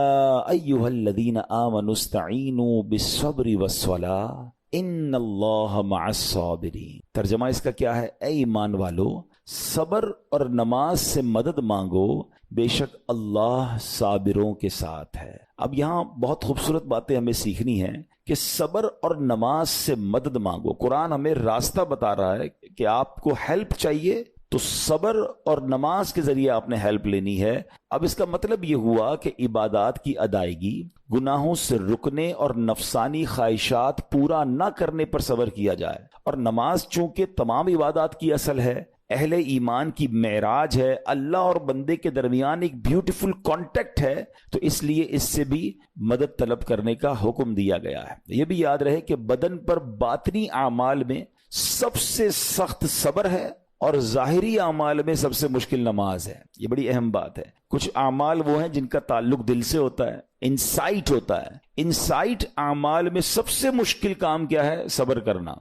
ایھا الذین آمنوا استعینوا بالصبر والصلاۃ ان اللہ مع الصابرین. ترجمہ اس کا کیا ہے؟ اے ایمان والو صبر اور نماز سے مدد مانگو, بے شک اللہ صابروں کے ساتھ ہے. اب یہاں بہت خوبصورت باتیں ہمیں سیکھنی ہیں کہ صبر اور نماز سے مدد مانگو. قرآن ہمیں راستہ بتا رہا ہے کہ آپ کو ہیلپ چاہیے تو صبر اور نماز کے ذریعے آپ نے ہیلپ لینی ہے۔ اب اس کا مطلب یہ ہوا کہ عبادات کی ادائیگی، گناہوں سے رکنے اور نفسانی خواہشات پورا نہ کرنے پر صبر کیا جائے، اور نماز چونکہ تمام عبادات کی اصل ہے، اہل ایمان کی معراج ہے، اللہ اور بندے کے درمیان ایک بیوٹیفل کانٹیکٹ ہے، تو اس لیے اس سے بھی مدد طلب کرنے کا حکم دیا گیا ہے۔ یہ بھی یاد رہے کہ بدن پر باطنی اعمال میں سب سے سخت صبر ہے اور ظاہری اعمال میں سب سے مشکل نماز ہے۔ یہ بڑی اہم بات ہے۔ کچھ اعمال وہ ہیں جن کا تعلق دل سے ہوتا ہے، انسائٹ ہوتا ہے۔ انسائٹ اعمال میں سب سے مشکل کام کیا ہے؟ صبر کرنا۔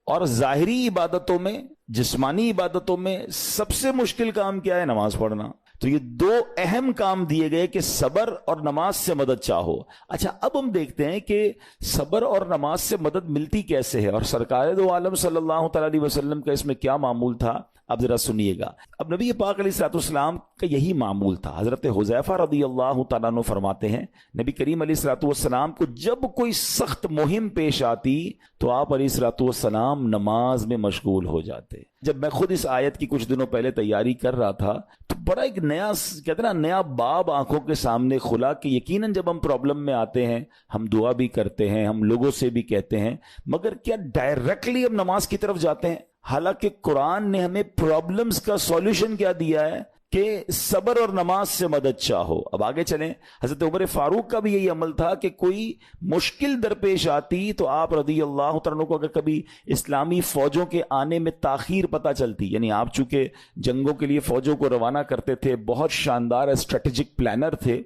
اور ظاہری عبادتوں میں، جسمانی عبادتوں میں سب سے مشکل کام کیا ہے؟ نماز پڑھنا۔ تو یہ دو اہم کام دیے گئے کہ صبر اور نماز سے مدد چاہو۔ اچھا، اب ہم دیکھتے ہیں کہ صبر اور نماز سے مدد ملتی کیسے ہے، اور سرکار دو عالم صلی اللہ تعالی علیہ وسلم کا اس میں کیا معمول تھا، اب ذرا سنیے گا۔ اب نبی پاک علیہ الصلوۃ والسلام کا یہی معمول تھا۔ حضرت حذیفہ رضی اللہ تعالیٰ عنہ فرماتے ہیں، نبی کریم علیہ الصلوۃ والسلام کو جب کوئی سخت مہم پیش آتی تو آپ علیہ الصلوۃ والسلام نماز میں مشغول ہو جاتے۔ جب میں خود اس آیت کی کچھ دنوں پہلے تیاری کر رہا تھا تو بڑا ایک نیا کہتے ہیں نا نیا باب آنکھوں کے سامنے کھلا کہ یقیناً جب ہم پرابلم میں آتے ہیں ہم دعا بھی کرتے ہیں، ہم لوگوں سے بھی کہتے ہیں، مگر کیا ڈائریکٹلی ہم نماز کی طرف جاتے ہیں؟ حالانکہ قرآن نے ہمیں پرابلمز کا سولوشن کیا دیا ہے کہ صبر اور نماز سے مدد چاہو۔ اب آگے چلیں، حضرت عمر فاروق کا بھی یہی عمل تھا کہ کوئی مشکل درپیش آتی تو آپ رضی اللہ تعالیٰ کو اگر کبھی اسلامی فوجوں کے آنے میں تاخیر پتہ چلتی، یعنی آپ چونکہ جنگوں کے لیے فوجوں کو روانہ کرتے تھے، بہت شاندار اسٹریٹجک پلانر تھے،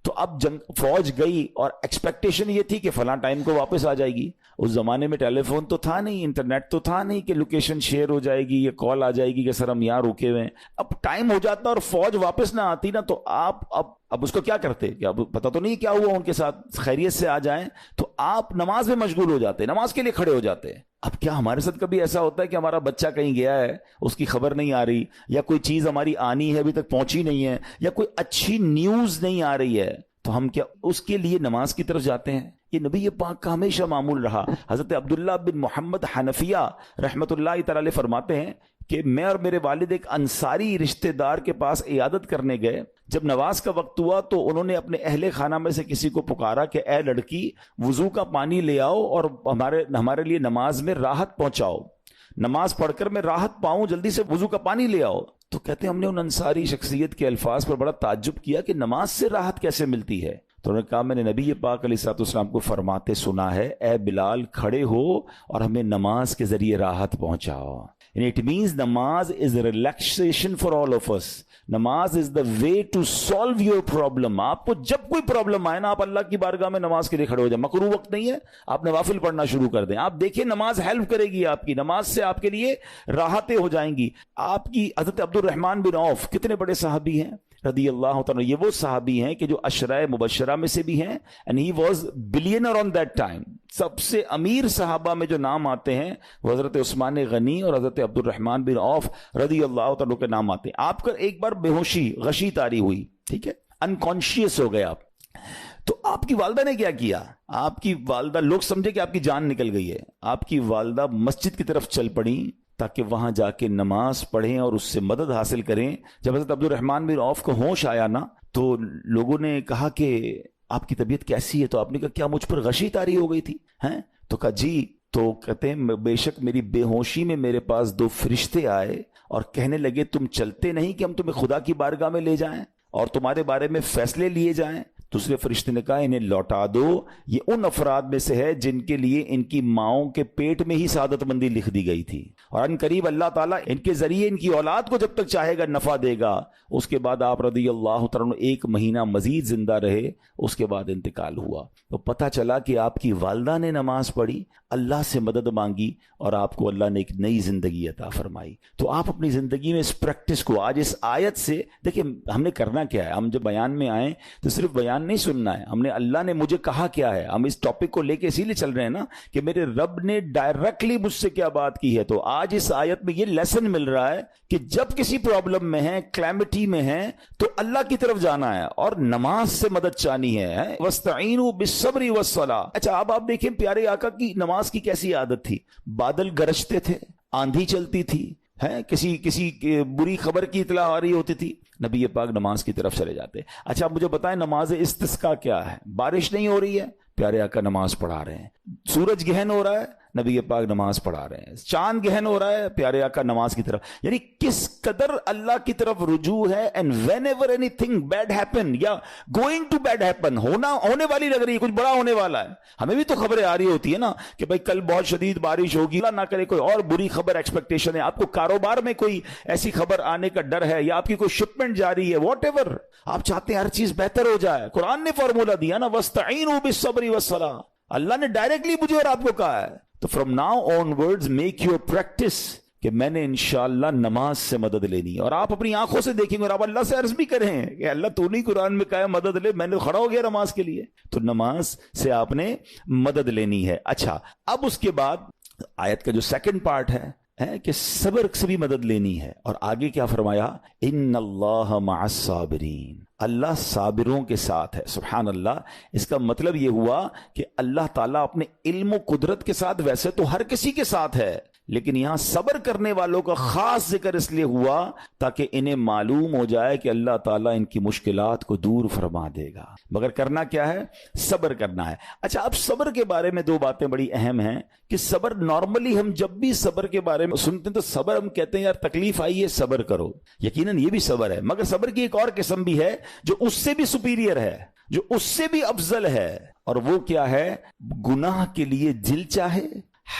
تو اب فوج گئی اور ایکسپیکٹیشن یہ تھی کہ فلاں ٹائم کو واپس آ جائے گی۔ اس زمانے میں ٹیلی فون تو تھا نہیں، انٹرنیٹ تو تھا نہیں کہ لوکیشن شیئر ہو جائے گی یا کال آ جائے گی کہ سر ہم یہاں رکے ہوئے ہیں۔ اب ٹائم ہو جاتا اور فوج واپس نہ آتی نا، تو آپ اب اس کو کیا کرتے کہ اب پتہ تو نہیں کیا ہوا ان کے ساتھ، خیریت سے آ جائیں، تو آپ نماز میں مشغول ہو جاتے، نماز کے لیے کھڑے ہو جاتے۔ اب کیا ہمارے ساتھ کبھی ایسا ہوتا ہے کہ ہمارا بچہ کہیں گیا ہے، اس کی خبر نہیں آ رہی، یا کوئی چیز ہماری آنی ہے ابھی تک پہنچی نہیں ہے، یا کوئی اچھی نیوز نہیں آ رہی ہے، تو ہم کیا اس کے لیے نماز کی طرف جاتے ہیں؟ یہ نبی پاک کا ہمیشہ معمول رہا۔ حضرت عبداللہ بن محمد حنفیہ رحمت اللہ تعالی علیہ فرماتے ہیں کہ میں اور میرے والد ایک انصاری رشتہ دار کے پاس عیادت کرنے گئے۔ جب نماز کا وقت ہوا تو انہوں نے اپنے اہل خانہ میں سے کسی کو پکارا کہ اے لڑکی، وضو کا پانی لے آؤ اور ہمارے لیے نماز میں راحت پہنچاؤ، نماز پڑھ کر میں راحت پاؤں، جلدی سے وضو کا پانی لے آؤ۔ تو کہتے ہیں ہم نے ان انصاری شخصیت کے الفاظ پر بڑا تعجب کیا کہ نماز سے راحت کیسے ملتی ہے؟ تو انہوں نے کہا میں نے نبی پاک علیہ الصلوۃ والسلام کو فرماتے سنا ہے، اے بلال کھڑے ہو اور ہمیں نماز کے ذریعے راحت پہنچاؤ۔ It means نماز is a relaxation for all of us. نماز is the way to solve your problem. آپ کو جب کوئی پرابلم آئے نا، آپ اللہ کی بارگاہ میں نماز کے لیے کھڑے ہو جائیں۔ مکروہ وقت نہیں ہے، آپ نوافل پڑھنا شروع کر دیں۔ آپ دیکھیں نماز ہیلپ کرے گی، آپ کی نماز سے آپ کے لیے راحتیں ہو جائیں گی۔ آپ کی حضرت عبد الرحمن بن عوف کتنے بڑے صحابی ہیں رضی اللہ تعالیٰ، یہ وہ صحابی ہیں کہ جو عشرہ مبشرہ میں سے بھی ہیں، and he was billionaire on that time۔ سب سے امیر صحابہ میں جو نام آتے ہیں وہ حضرت عثمان غنی اور حضرت عبد الرحمن بن عوف رضی اللہ تعالیٰ کے نام آتے ہیں۔ آپ کا ایک بار بے ہوشی غشی طاری ہوئی، ٹھیک ہے، انکانشیس ہو گئے آپ، تو آپ کی والدہ نے کیا کیا؟ آپ کی والدہ، لوگ سمجھے کہ آپ کی جان نکل گئی ہے، آپ کی والدہ مسجد کی طرف چل پڑیں تاکہ وہاں جا کے نماز پڑھیں اور اس سے مدد حاصل کریں۔ جب حضرت عبد الرحمن بن عوف کو ہوش آیا نا، تو لوگوں نے کہا کہ آپ کی طبیعت کیسی ہے؟ تو آپ نے کہا کیا مجھ پر غشی طاری ہو گئی تھی ہیں؟ تو کہا جی۔ تو کہتے ہیں بے شک میری بے ہوشی میں میرے پاس دو فرشتے آئے اور کہنے لگے تم چلتے نہیں کہ ہم تمہیں خدا کی بارگاہ میں لے جائیں اور تمہارے بارے میں فیصلے لیے جائیں؟ دوسرے فرشتے نے کہا انہیں لوٹا دو، یہ ان افراد میں سے ہے جن کے لیے ان کی ماؤں کے پیٹ میں ہی سعادت مندی لکھ دی گئی تھی، اور ان قریب اللہ تعالیٰ ان کے ذریعے ان کی اولاد کو جب تک چاہے گا نفع دے گا۔ اس کے بعد آپ رضی اللہ تعالیٰ ایک مہینہ مزید زندہ رہے، اس کے بعد انتقال ہوا۔ تو پتہ چلا کہ آپ کی والدہ نے نماز پڑھی، اللہ سے مدد مانگی اور آپ کو اللہ نے ایک نئی زندگی عطا فرمائی۔ تو آپ اپنی زندگی میں اس پریکٹس کو آج اس آیت سے دیکھیں، ہم نے کرنا کیا ہے؟ ہم جب بیان میں آئیں تو صرف بیان نہیں سننا ہے، ہم نے اللہ نے مجھے کہا کیا ہے، ہم اس ٹاپک کو لے کے اسی لیے چل رہے ہیں نا کہ میرے رب نے ڈائریکٹلی مجھ سے کیا بات کی ہے۔ تو آج اس آیت میں یہ لیسن مل رہا ہے کہ جب کسی پرابلم میں ہیں، کلیمٹی میں ہیں، تو اللہ کی طرف جانا ہے اور نماز سے مدد چاہنی ہے۔ وَاسْتَعِينُوا بِالصَّبْرِ وَالصَّلَاةِ۔ اچھا اب آپ دیکھیں پیارے آقا کی نماز کی کیسی عادت تھی۔ بادل گرجتے تھے، آندھی چلتی تھی، ہے کسی بری خبر کی اطلاع آ رہی ہوتی تھی، نبی پاک نماز کی طرف چلے جاتے. اچھا آپ مجھے بتائیں نماز استسقاء کیا ہے؟ بارش نہیں ہو رہی ہے، پیارے آقا نماز پڑھا رہے ہیں. سورج گہن ہو رہا ہے، نبی پاک نماز پڑھا رہے ہیں. چاند گہن ہو رہا ہے، پیارے آقا نماز کی طرف. یعنی کس قدر اللہ کی طرف رجوع ہے. And whenever anything bad happen یا گوئنگ ٹو بیڈ ہیپن، ہونے والی لگ رہی ہے، کچھ بڑا ہونے والا ہے، ہمیں بھی تو خبریں آ رہی ہوتی ہے نا کہ بھائی کل بہت شدید بارش ہوگی، اللہ نہ کرے کوئی اور بری خبر ایکسپیکٹیشن ہے، آپ کو کاروبار میں کوئی ایسی خبر آنے کا ڈر ہے، یا آپ کی کوئی شپمنٹ جاری ہے، واٹ ایور آپ چاہتے ہیں ہر چیز بہتر ہو جائے. قرآن نے فارمولا دیا نا، وَاسْتَعِينُوا بِالصَّبْرِ وَالصَّلَاةِ، اللہ نے ڈائریکٹلی مجھے اور آپ کو کہا ہے. تو from now on words make your practice کہ میں نے انشاءاللہ نماز سے مدد لینی ہے. اور آپ اپنی آنکھوں سے دیکھیں گے اور آپ اللہ سے عرض بھی کریں کہ اللہ تو نہیں قرآن میں کہا ہے مدد لے، میں نے کھڑا ہو گیا نماز کے لیے. تو نماز سے آپ نے مدد لینی ہے. اچھا اب اس کے بعد آیت کا جو سیکنڈ پارٹ ہے کہ صبر سے بھی مدد لینی ہے. اور آگے کیا فرمایا؟ ان اللہ مع الصابرین، اللہ صابروں کے ساتھ ہے. سبحان اللہ. اس کا مطلب یہ ہوا کہ اللہ تعالیٰ اپنے علم و قدرت کے ساتھ ویسے تو ہر کسی کے ساتھ ہے، لیکن یہاں صبر کرنے والوں کا خاص ذکر اس لیے ہوا تاکہ انہیں معلوم ہو جائے کہ اللہ تعالیٰ ان کی مشکلات کو دور فرما دے گا. مگر کرنا کیا ہے؟ صبر کرنا ہے. اچھا اب صبر کے بارے میں دو باتیں بڑی اہم ہیں کہ صبر نارملی ہم جب بھی صبر کے بارے میں سنتے ہیں تو صبر ہم کہتے ہیں یار تکلیف آئی ہے صبر کرو، یقیناً یہ بھی صبر ہے، مگر صبر کی ایک اور قسم بھی ہے جو اس سے بھی سپیریئر ہے، جو اس سے بھی افضل ہے. اور وہ کیا ہے؟ گناہ کے لیے دل چاہے،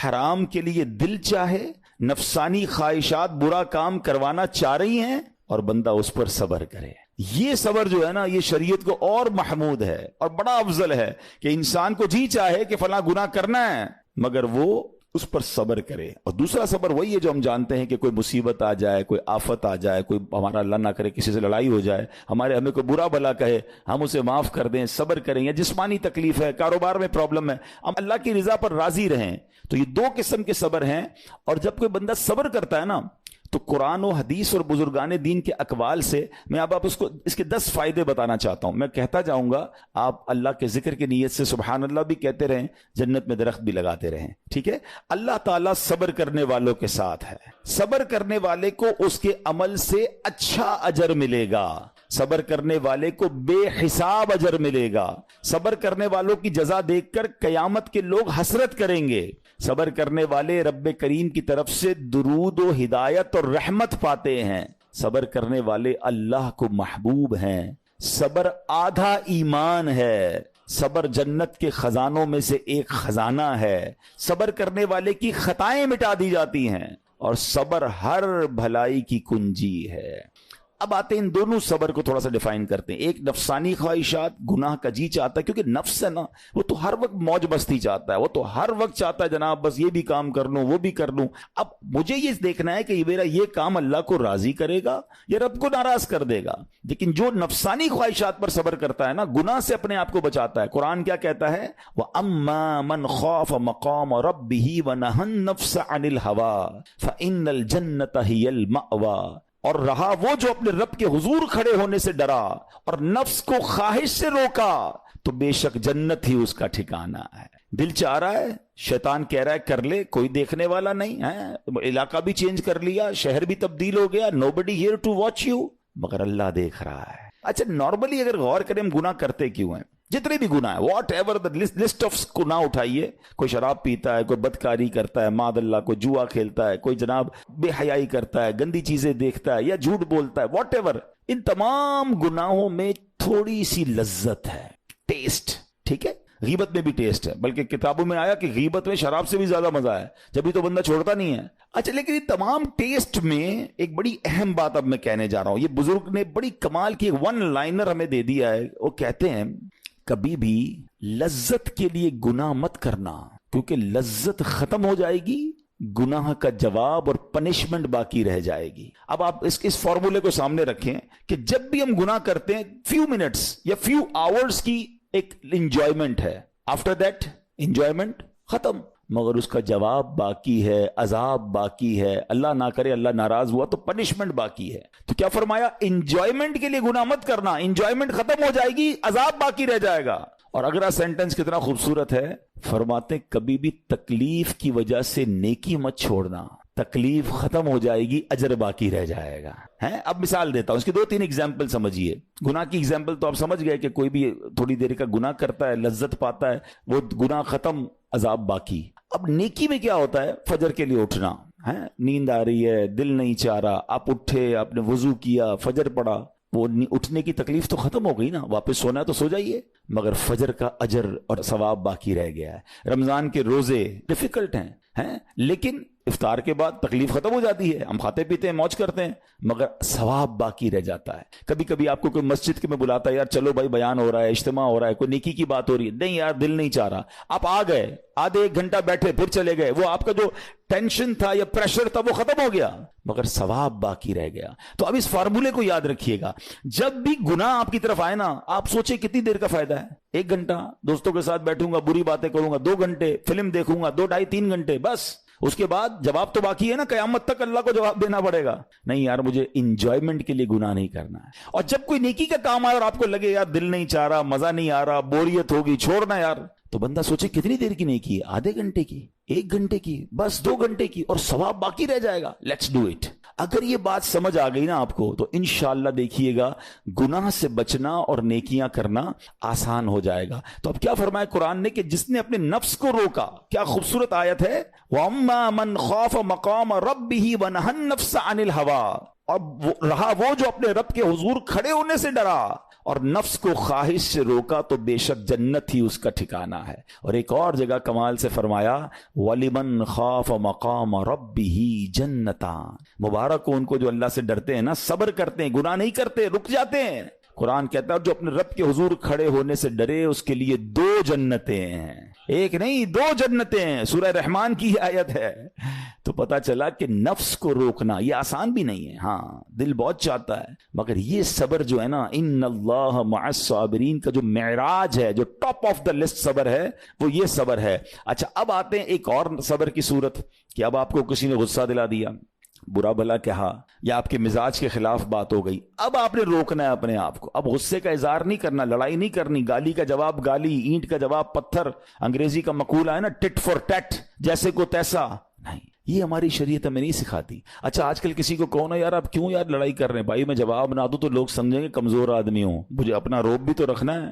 حرام کے لیے دل چاہے، نفسانی خواہشات برا کام کروانا چاہ رہی ہیں اور بندہ اس پر صبر کرے. یہ صبر جو ہے نا یہ شریعت کو اور محمود ہے اور بڑا افضل ہے کہ انسان کو جی چاہے کہ فلاں گناہ کرنا ہے مگر وہ اس پر صبر کرے. اور دوسرا صبر وہی ہے جو ہم جانتے ہیں کہ کوئی مصیبت آ جائے، کوئی آفت آ جائے، کوئی ہمارا اللہ نہ کرے کسی سے لڑائی ہو جائے، ہمیں کوئی برا بھلا کہے، ہم اسے معاف کر دیں، صبر کریں. یا جسمانی تکلیف ہے، کاروبار میں پرابلم ہے، ہم اللہ کی رضا پر راضی رہیں. تو یہ دو قسم کے صبر ہیں. اور جب کوئی بندہ صبر کرتا ہے نا تو قرآن و حدیث اور بزرگان دین کے اقوال سے میں اب اس کو اس کے 10 فائدے بتانا چاہتا ہوں. میں کہتا جاؤں گا، آپ اللہ کے ذکر کی نیت سے سبحان اللہ بھی کہتے رہیں، جنت میں درخت بھی لگاتے رہیں. ٹھیک ہے؟ اللہ تعالیٰ صبر کرنے والوں کے ساتھ ہے. صبر کرنے والے کو اس کے عمل سے اچھا اجر ملے گا، صبر کرنے والے کو بے حساب اجر ملے گا. صبر کرنے والوں کی جزا دیکھ کر قیامت کے لوگ حسرت کریں گے. صبر کرنے والے رب کریم کی طرف سے درود و ہدایت اور رحمت پاتے ہیں. صبر کرنے والے اللہ کو محبوب ہیں. صبر آدھا ایمان ہے. صبر جنت کے خزانوں میں سے ایک خزانہ ہے. صبر کرنے والے کی خطائیں مٹا دی جاتی ہیں اور صبر ہر بھلائی کی کنجی ہے. اب آتے ہیں ان دونوں صبر کو تھوڑا سا ڈیفائن کرتے ہیں. ایک نفسانی خواہشات، گناہ کا جی چاہتا ہے، کیونکہ نفس ہے نا وہ تو ہر وقت موج مستی چاہتا ہے، وہ تو ہر وقت چاہتا ہے جناب بس یہ بھی کام کر لوں وہ بھی کر لوں. اب مجھے یہ دیکھنا ہے کہ میرا یہ کام اللہ کو راضی کرے گا یا رب کو ناراض کر دے گا. لیکن جو نفسانی خواہشات پر صبر کرتا ہے نا، گناہ سے اپنے آپ کو بچاتا ہے. قرآن کیا کہتا ہے؟ وَأَمَّا مَنْ خَافَ مَقَامَ رَبِّهِ وَنَهَى النَّفْسَ عَنِ الْهَوَىٰ فَإِنَّ الْجَنَّةَ هِيَ الْمَأْوَىٰ. اور رہا وہ جو اپنے رب کے حضور کھڑے ہونے سے ڈرا اور نفس کو خواہش سے روکا تو بے شک جنت ہی اس کا ٹھکانہ ہے. دل چاہ رہا ہے، شیطان کہہ رہا ہے کر لے، کوئی دیکھنے والا نہیں ہے، علاقہ بھی چینج کر لیا، شہر بھی تبدیل ہو گیا، nobody here to watch you، مگر اللہ دیکھ رہا ہے. اچھا نارملی اگر غور کریں ہم گناہ کرتے کیوں ہیں؟ جتنے بھی گناہ ہے، what ever the list of گناہ اٹھائیے، کوئی شراب پیتا ہے، کوئی بدکاری کرتا ہے معاذ اللہ، کوئی جوا کھیلتا ہے، کوئی جناب بے حیائی کرتا ہے، گندی چیزیں دیکھتا ہے یا جھوٹ بولتا ہے، واٹ ایور. ان تمام گناہوں میں تھوڑی سی لذت ہے، ٹیسٹ. ٹھیک ہے؟ غیبت میں بھی ٹیسٹ ہے، بلکہ کتابوں میں آیا کہ غیبت میں شراب سے بھی زیادہ مزہ ہے، جبھی تو بندہ چھوڑتا نہیں ہے. اچھا لیکن یہ تمام ٹیسٹ میں ایک بڑی اہم بات اب میں کہنے جا رہا ہوں. یہ بزرگ نے بڑی کمال کی ایک ون لائنر ہمیں دے دیا ہے. وہ کہتے ہیں کبھی بھی لذت کے لیے گناہ مت کرنا، کیونکہ لذت ختم ہو جائے گی، گناہ کا جواب اور پنشمنٹ باقی رہ جائے گی. اب آپ اس فارمولے کو سامنے رکھیں کہ جب بھی ہم گناہ کرتے ہیں فیو منٹس یا فیو آورز کی ایک انجوائمنٹ ہے، آفٹر دیٹ انجوائمنٹ ختم، مگر اس کا جواب باقی ہے، عذاب باقی ہے، اللہ نہ کرے اللہ ناراض ہوا تو پنشمنٹ باقی ہے. تو کیا فرمایا؟ انجوائمنٹ کے لیے گناہ مت کرنا، انجوائمنٹ ختم ہو جائے گی، عذاب باقی رہ جائے گا. اور اگلا سینٹنس کتنا خوبصورت ہے، فرماتے کبھی بھی تکلیف کی وجہ سے نیکی مت چھوڑنا. تکلیف ختم ہو جائے گی، اجر باقی رہ جائے گا. اب مثال دیتا ہوں، اس کی 2-3 ایگزامپل سمجھیے. گناہ کی ایگزامپل تو آپ سمجھ گئے کہ کوئی بھی تھوڑی دیر کا گناہ کرتا ہے، لذت پاتا ہے، وہ گناہ ختم، عذاب باقی. اب نیکی میں کیا ہوتا ہے؟ فجر کے لیے اٹھنا ہے، نیند آ رہی ہے، دل نہیں چاہ رہا، آپ اٹھے، آپ نے وضو کیا، فجر پڑھا، وہ اٹھنے کی تکلیف تو ختم ہو گئی نا، واپس سونا ہے تو سو جائیے، مگر فجر کا اجر اور ثواب باقی رہ گیا ہے. رمضان کے روزے ڈیفیکلٹ ہیں لیکن افطار کے بعد تکلیف ختم ہو جاتی ہے، ہم کھاتے پیتے ہیں، موج کرتے ہیں، مگر ثواب باقی رہ جاتا ہے. کبھی کبھی آپ کو کوئی مسجد کے میں بلاتا ہے، یار چلو بھائی بیان ہو رہا ہے، اجتماع ہو رہا ہے، کوئی نیکی کی بات ہو رہی ہے، نہیں یار دل نہیں چاہ رہا، آپ آ گئے، آدھے 1 گھنٹہ بیٹھے پھر چلے گئے، وہ آپ کا جو ٹینشن تھا یا پریشر تھا وہ ختم ہو گیا، مگر ثواب باقی رہ گیا. تو اب اس فارمولے کو یاد رکھیے گا، جب بھی گناہ آپ کی طرف آئے نا، آپ سوچیں کتنی دیر کا فائدہ ہے؟ 1 گھنٹہ دوستوں کے ساتھ بیٹھوں گا، بری باتیں کروں گا، 2 گھنٹے فلم دیکھوں گا، 2 ڈھائی 3 گھنٹے، بس اس کے بعد جواب تو باقی ہے نا، قیامت تک اللہ کو جواب دینا پڑے گا. نہیں یار مجھے انجوائمنٹ کے لیے گناہ نہیں کرنا ہے. اور جب کوئی نیکی کا کام آئے اور آپ کو لگے یار دل نہیں چاہ رہا، مزہ نہیں آ رہا، بوریت ہوگی، چھوڑنا یار، تو بندہ سوچے کتنی دیر کی نیکی ہے؟ آدھے گھنٹے کی، 1 گھنٹے کی، بس 2 گھنٹے کی، اور ثواب باقی رہ جائے گا. Let's do it. اگر یہ بات سمجھ آ گئی نا آپ کو تو انشاءاللہ دیکھیے گا گناہ سے بچنا اور نیکیاں کرنا آسان ہو جائے گا. تو اب کیا فرمایا قرآن نے کہ جس نے اپنے نفس کو روکا، کیا خوبصورت آیت ہے، وَأَمَّا مَنْ خَافَ مَقَامَ رَبِّهِ وَنَهَى النَّفْسَ عَنِ الْهَوَىٰ، اور رہا وہ جو اپنے رب کے حضور کھڑے ہونے سے ڈرا اور نفس کو خواہش سے روکا، تو بے شک جنت ہی اس کا ٹھکانہ ہے. اور ایک اور جگہ کمال سے فرمایا وَلِمَنْ خَافَ مَقَامَ رَبِّهِ جَنَّتَانِ، مبارک ہو ان کو جو اللہ سے ڈرتے ہیں نا، صبر کرتے ہیں، گناہ نہیں کرتے، رک جاتے ہیں. قرآن کہتا ہے جو اپنے رب کے حضور کھڑے ہونے سے ڈرے اس کے لیے 2 جنتیں ہیں، 1 نہیں 2 جنتیں ہیں. سورہ رحمان کی آیت ہے. تو پتا چلا کہ نفس کو روکنا یہ آسان بھی نہیں ہے. ہاں دل بہت چاہتا ہے، مگر یہ صبر جو ہے نا، ان اللہ مع الصابرین کا جو معراج ہے، جو ٹاپ آف دا لسٹ صبر ہے، وہ یہ صبر ہے. اچھا اب آتے ہیں ایک اور صبر کی صورت کہ اب آپ کو کسی نے غصہ دلا دیا، برا بھلا کہا، یا آپ کے مزاج کے خلاف بات ہو گئی، اب آپ نے روکنا ہے اپنے آپ کو. اب غصے کا اظہار نہیں کرنا، لڑائی نہیں کرنی، گالی کا جواب گالی، اینٹ کا جواب پتھر، انگریزی کا مقولہ ہے نا ٹٹ فور ٹیٹ، جیسے کو تیسا نہیں، یہ ہماری شریعت ہمیں نہیں سکھاتی. اچھا آج کل کسی کو کہو نا یار آپ کیوں یار لڑائی کر رہے ہیں، بھائی میں جواب نہ دوں تو لوگ سمجھیں گے کمزور آدمی ہوں، مجھے اپنا روب بھی تو رکھنا ہے،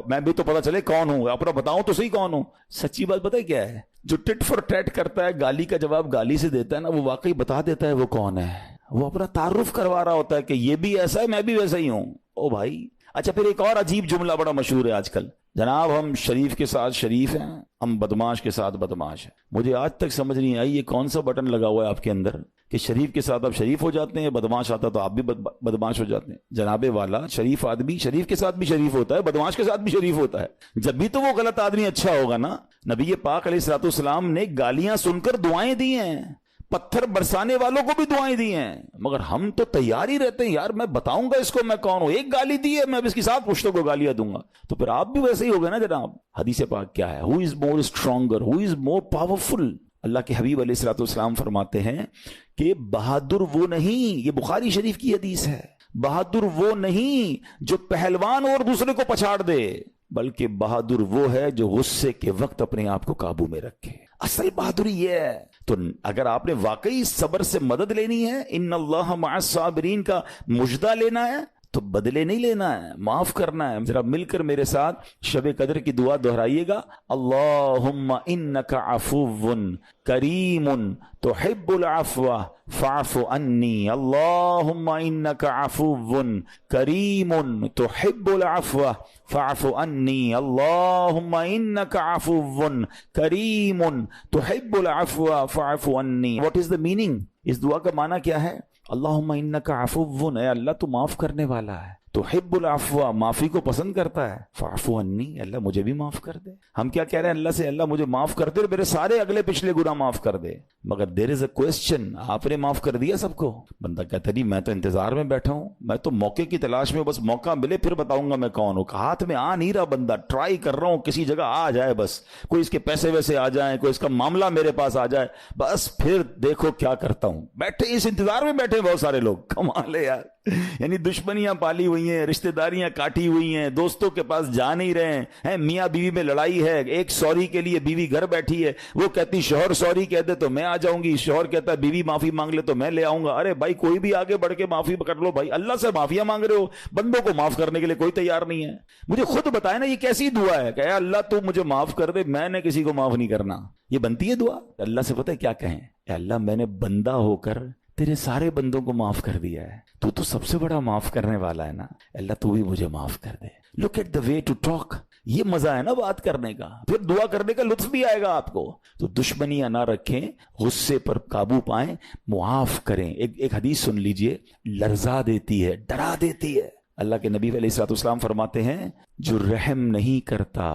میں بھی تو پتا چلے کون ہوں، اپنا بتاؤں تو صحیح کون ہوں. سچی بات پتہ ہے کیا ہے؟ جو ٹٹ فور ٹیٹ کرتا ہے، گالی کا جواب گالی سے دیتا ہے نا، وہ واقعی بتا دیتا ہے وہ کون ہے، وہ اپنا تعارف کروا رہا ہوتا ہے کہ یہ بھی ایسا ہے، میں بھی ویسا ہی ہوں. او بھائی اچھا پھر ایک اور عجیب جملہ بڑا مشہور ہے آج کل، جناب ہم شریف کے ساتھ شریف ہیں، ہم بدماش کے ساتھ بدماش ہیں. مجھے آج تک سمجھ نہیں آئی یہ کون سا بٹن لگا ہوا ہے آپ کے اندر کہ شریف کے ساتھ آپ شریف ہو جاتے ہیں، بدماش آتا تو آپ بھی بدماش ہو جاتے ہیں. جناب والا شریف آدمی شریف کے ساتھ بھی شریف ہوتا ہے، بدماش کے ساتھ بھی شریف ہوتا ہے. جب بھی تو وہ غلط آدمی اچھا ہوگا نا. نبی پاک علیہ الصلوۃ والسلام نے گالیاں سن کر دعائیں دی ہیں، پتھر برسانے والوں کو بھی دعائیں دی ہیں، مگر ہم تو تیار ہی رہتے ہیں یار میں بتاؤں گا اس کو میں کون ہوں، ایک گالی دی ہے میں اب اس کے ساتھ پشتوں کو گالیاں دوں گا. تو پھر آپ بھی ویسے ہی ہو گئے نا جناب. حدیث پاک کیا ہے؟ ہو از مور اسٹرانگر، ہو از مور پاورفل. اللہ کے حبیب علیہ الصلوۃ والسلام فرماتے ہیں کہ بہادر وہ نہیں، یہ بخاری شریف کی حدیث ہے، بہادر وہ نہیں جو پہلوان اور دوسرے کو پچھاڑ دے، بلکہ بہادر وہ ہے جو غصے کے وقت اپنے آپ کو قابو میں رکھے. اصل بہادری یہ ہے. تو اگر آپ نے واقعی صبر سے مدد لینی ہے، ان اللہ مع الصابرین کا مجدہ لینا ہے، تو بدلے نہیں لینا ہے، معاف کرنا ہے. ذرا مل کر میرے ساتھ شب قدر کی دعا دہرائیے گا. اللہم انک عفو کریم تحب العفو فاعف عنی. اللہم انک عفو کریم تحب العفو فاعف عنی. اللہم انک عفو کریم تحب العفو فاعف عنی. What is the meaning؟ اس دعا کا معنی کیا ہے؟ اللہم انک عفو، اے اللہ تو معاف کرنے والا ہے، تحب العفو معافی کو پسند کرتا ہے، فاعف عنی اللہ مجھے بھی معاف کر دے. ہم کیا کہہ رہے ہیں اللہ سے؟ اللہ مجھے معاف کر دے اور میرے سارے اگلے پچھلے گناہ معاف کر دے. مگر دیر از اے کوسچن، آپ نے معاف کر دیا سب کو؟ بندہ کہتا نہیں میں تو انتظار میں بیٹھا ہوں، میں تو موقع کی تلاش میں، بس موقع ملے پھر بتاؤں گا میں کون ہوں. ہاتھ میں آ نہیں رہا بندہ، ٹرائی کر رہا ہوں کسی جگہ آ جائے، بس کوئی اس کے پیسے ویسے آ جائیں، کوئی اس کا معاملہ میرے پاس آ جائے، بس پھر دیکھو کیا کرتا ہوں. بیٹھے اس انتظار میں بیٹھے بہت سارے لوگ، کمال ہے یار. یعنی دشمنیاں پالی ہوئی ہیں، رشتہ داریاں کاٹی ہوئی ہیں، دوستوں کے پاس جا نہیں رہے ہیں، میاں بیوی میں لڑائی ہے، ایک سوری کے لیے بیوی گھر بیٹھی ہے، وہ کہتی شوہر سوری کہہ دے تو میں آ جاؤں گی، شوہر کہتا ہے بیوی معافی مانگ لے تو میں لے آؤں گا۔ ارے بھائی کوئی بھی آگے بڑھ کے معافی کر لو بھائی، اللہ سے معافیاں مانگ رہے ہو، بندوں کو معاف کرنے کے لیے کوئی تیار نہیں ہے۔ مجھے خود بتائے نا یہ کیسی دعا ہے کہ اے اللہ تو مجھے معاف کر دے، میں نے کسی کو معاف نہیں کرنا، یہ بنتی ہے دعا؟ اللہ سے پتہ ہے کیا کہیں؟ اے اللہ میں نے بندہ ہو کر تیرے سارے بندوں کو معاف کر دیا ہے، تو سب سے بڑا معاف کرنے والا ہے نا، اللہ تو بھی مجھے معاف کر دے۔ Look at the way to talk, یہ مزہ ہے نا بات کرنے کا، پھر دعا کرنے کا لطف بھی آئے گا آپ کو۔ تو دشمنیاں نہ رکھیں، غصے پر قابو پائیں، معاف کریں۔ ایک حدیث سن لیجئے، لرزا دیتی ہے، ڈرا دیتی ہے۔ اللہ کے نبی علیہ الصلوۃ والسلام فرماتے ہیں جو رحم نہیں کرتا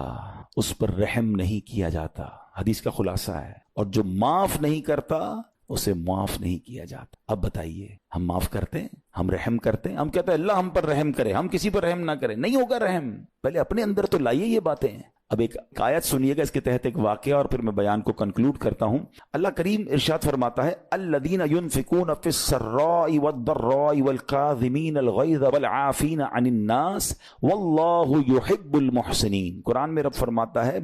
اس پر رحم نہیں کیا جاتا، حدیث کا خلاصہ ہے، اور جو معاف نہیں کرتا اسے معاف نہیں کیا جاتا۔ اب بتائیے ہم معاف کرتے ہیں، ہم رحم کرتے ہیں، ہم کہتے ہیں اللہ ہم پر رحم کرے، ہم کسی پر رحم نہ کریں، نہیں ہوگا رحم۔ پہلے اپنے اندر تو لائیے یہ باتیں۔ اب ایک آیت سنیے گا، اس کے تحت ایک واقعہ، اور پھر میں بیان کو کنکلوڈ کرتا ہوں۔ اللہ کریم ارشاد فرماتا ہے الذین ينفقون فی السراء والضراء والکاظمین الغیظ والعافین عن الناس واللہ یحب المحسنین۔ قرآن میں رب فرماتا ہے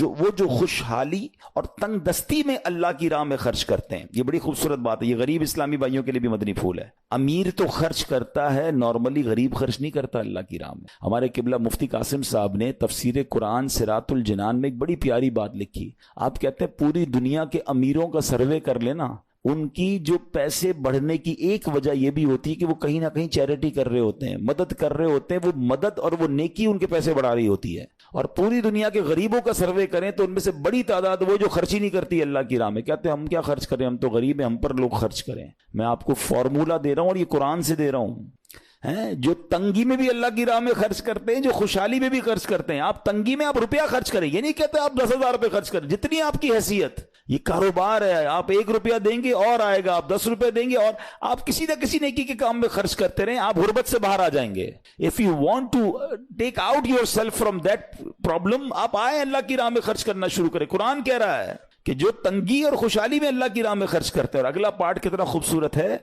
وہ جو خوشحالی اور تنگ دستی میں اللہ کی راہ میں خرچ کرتے ہیں۔ یہ بڑی خوبصورت بات ہے، یہ غریب اسلامی بھائیوں کے لیے بھی مدنی پھول ہے۔ امیر تو خرچ کرتا ہے نارملی، غریب خرچ نہیں کرتا اللہ کی راہ میں۔ ہمارے قبلہ مفتی قاسم صاحب نے تفسیر قرآن صراط الجنان میں ایک بڑی پیاری بات لکھی۔ آپ کہتے ہیں پوری دنیا کے امیروں کا سروے کر لینا، ان کی جو پیسے بڑھنے کی ایک وجہ یہ بھی ہوتی ہے کہ وہ کہیں نہ کہیں چیریٹی کر رہے ہوتے ہیں، مدد کر رہے ہوتے ہیں، وہ مدد اور وہ نیکی ان کے پیسے بڑھا رہی ہوتی ہے۔ اور پوری دنیا کے غریبوں کا سروے کریں تو ان میں سے بڑی تعداد وہ جو خرچ ہی نہیں کرتی اللہ کی راہ میں۔ کہتے ہیں ہم کیا خرچ کریں، ہم تو غریب ہیں، ہم پر لوگ خرچ کریں۔ میں آپ کو فارمولہ دے رہا ہوں اور یہ قرآن سے دے رہا ہوں۔ جو تنگی میں بھی اللہ کی راہ میں خرچ کرتے ہیں، جو خوشحالی میں بھی خرچ کرتے ہیں۔ آپ تنگی میں آپ روپیہ خرچ کریں، یہ نہیں کہتے آپ 10,000 روپے خرچ کریں، جتنی آپ کی حیثیت۔ یہ کاروبار ہے، آپ 1 روپیہ دیں گے اور آئے گا، آپ 10 روپے دیں گے اور آپ کسی نہ کسی نیکی کے کام میں خرچ کرتے رہیں، آپ غربت سے باہر آ جائیں گے۔ If you want to take out yourself from that problem، آپ آئیں اللہ کی راہ میں خرچ کرنا شروع کریں۔ قرآن کہہ رہا ہے کہ جو تنگی اور خوشحالی میں اللہ کی راہ میں خرچ کرتے ہیں۔ اور اگلا پارٹ کتنا خوبصورت ہے،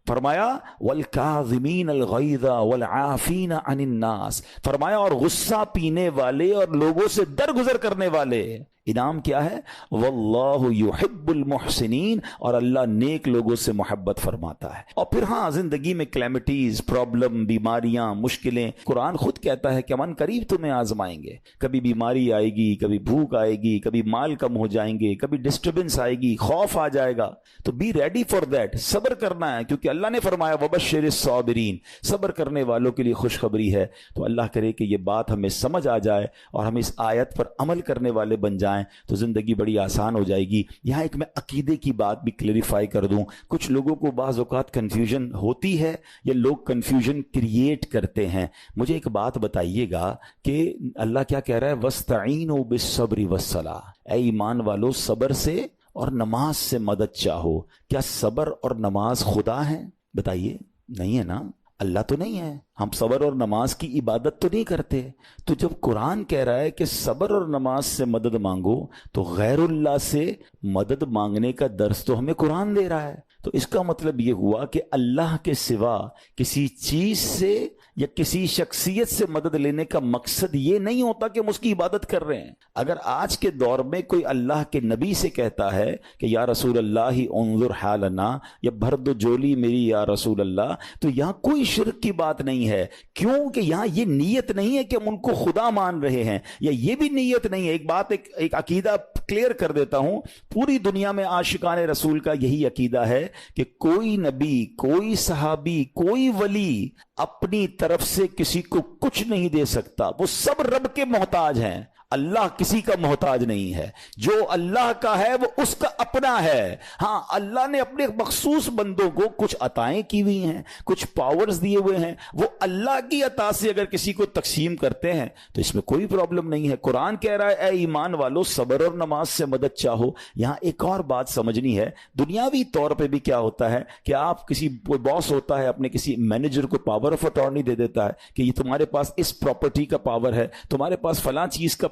فرمایا والکاظمین الغیظ والعافین عن الناس، فرمایا اور غصہ پینے والے اور لوگوں سے درگزر کرنے والے۔ انعام کیا ہے؟ واللہ یحب المحسنین، اور اللہ نیک لوگوں سے محبت فرماتا ہے۔ اور پھر ہاں زندگی میں کلیمٹیز، پرابلم، بیماریاں، مشکلیں، قرآن خود کہتا ہے کہ من قریب تمہیں آزمائیں گے، کبھی بیماری آئے گی، کبھی بھوک آئے گی، کبھی مال کم ہو جائیں گے، کبھی ڈسٹربنس آئے گی، خوف آ جائے گا، تو بی ریڈی فار دیٹ، صبر کرنا ہے، کیونکہ اللہ نے فرمایا وبشر الصابرین، صبر کرنے والوں کے لیے خوشخبری ہے۔ تو اللہ کرے کہ یہ بات ہمیں سمجھ آ جائے اور ہم اس آیت پر عمل کرنے والے بن جائیں تو زندگی بڑی آسان ہو جائے گی۔ یہاں ایک میں عقیدے کی بات بھی کلیریفائی کر دوں، کچھ لوگوں کو بعض اوقات کنفیوژن ہوتی ہے یا لوگ کنفیوژن کریٹ کرتے ہیں۔ مجھے ایک بات بتائیے گا کہ اللہ کیا کہہ رہا ہے؟ وَاسْتَعِينُوا بِالصَّبْرِ وَالصَّلَاةِ، اے ایمان والو صبر سے اور نماز سے مدد چاہو۔ کیا صبر اور نماز خدا ہیں؟ بتائیے، نہیں ہے نا، اللہ تو نہیں ہے۔ ہم صبر اور نماز کی عبادت تو نہیں کرتے۔ تو جب قرآن کہہ رہا ہے کہ صبر اور نماز سے مدد مانگو، تو غیر اللہ سے مدد مانگنے کا درس تو ہمیں قرآن دے رہا ہے۔ تو اس کا مطلب یہ ہوا کہ اللہ کے سوا کسی چیز سے یا کسی شخصیت سے مدد لینے کا مقصد یہ نہیں ہوتا کہ ہم اس کی عبادت کر رہے ہیں۔ اگر آج کے دور میں کوئی اللہ کے نبی سے کہتا ہے کہ یا رسول اللہ انظر حالنا، یا بھر دو جولی میری یا رسول اللہ، تو یہاں کوئی شرک کی بات نہیں ہے۔ کیوں کہ یہاں یہ نیت نہیں ہے کہ ہم ان کو خدا مان رہے ہیں، یا یہ بھی نیت نہیں ہے۔ ایک بات، ایک عقیدہ کلیئر کر دیتا ہوں، پوری دنیا میں عاشقان رسول کا یہی عقیدہ ہے کہ کوئی نبی، کوئی صحابی، کوئی ولی اپنی طرف سے کسی کو کچھ نہیں دے سکتا، وہ سب رب کے محتاج ہیں۔ اللہ کسی کا محتاج نہیں ہے، جو اللہ کا ہے وہ اس کا اپنا ہے۔ ہاں اللہ نے اپنے مخصوص بندوں کو کچھ عطائیں کی ہوئی ہیں، کچھ پاورز دیے ہوئے ہیں، وہ اللہ کی عطا سے اگر کسی کو تقسیم کرتے ہیں تو اس میں کوئی پرابلم نہیں ہے۔ قرآن کہہ رہا ہے اے ایمان والو صبر اور نماز سے مدد چاہو۔ یہاں ایک اور بات سمجھنی ہے، دنیاوی طور پہ بھی کیا ہوتا ہے کہ آپ کسی باس ہوتا ہے اپنے کسی مینیجر کو پاور آف اٹارنی دے دیتا ہے کہ یہ تمہارے پاس اس پراپرٹی کا پاور ہے، تمہارے پاس فلاں چیز کا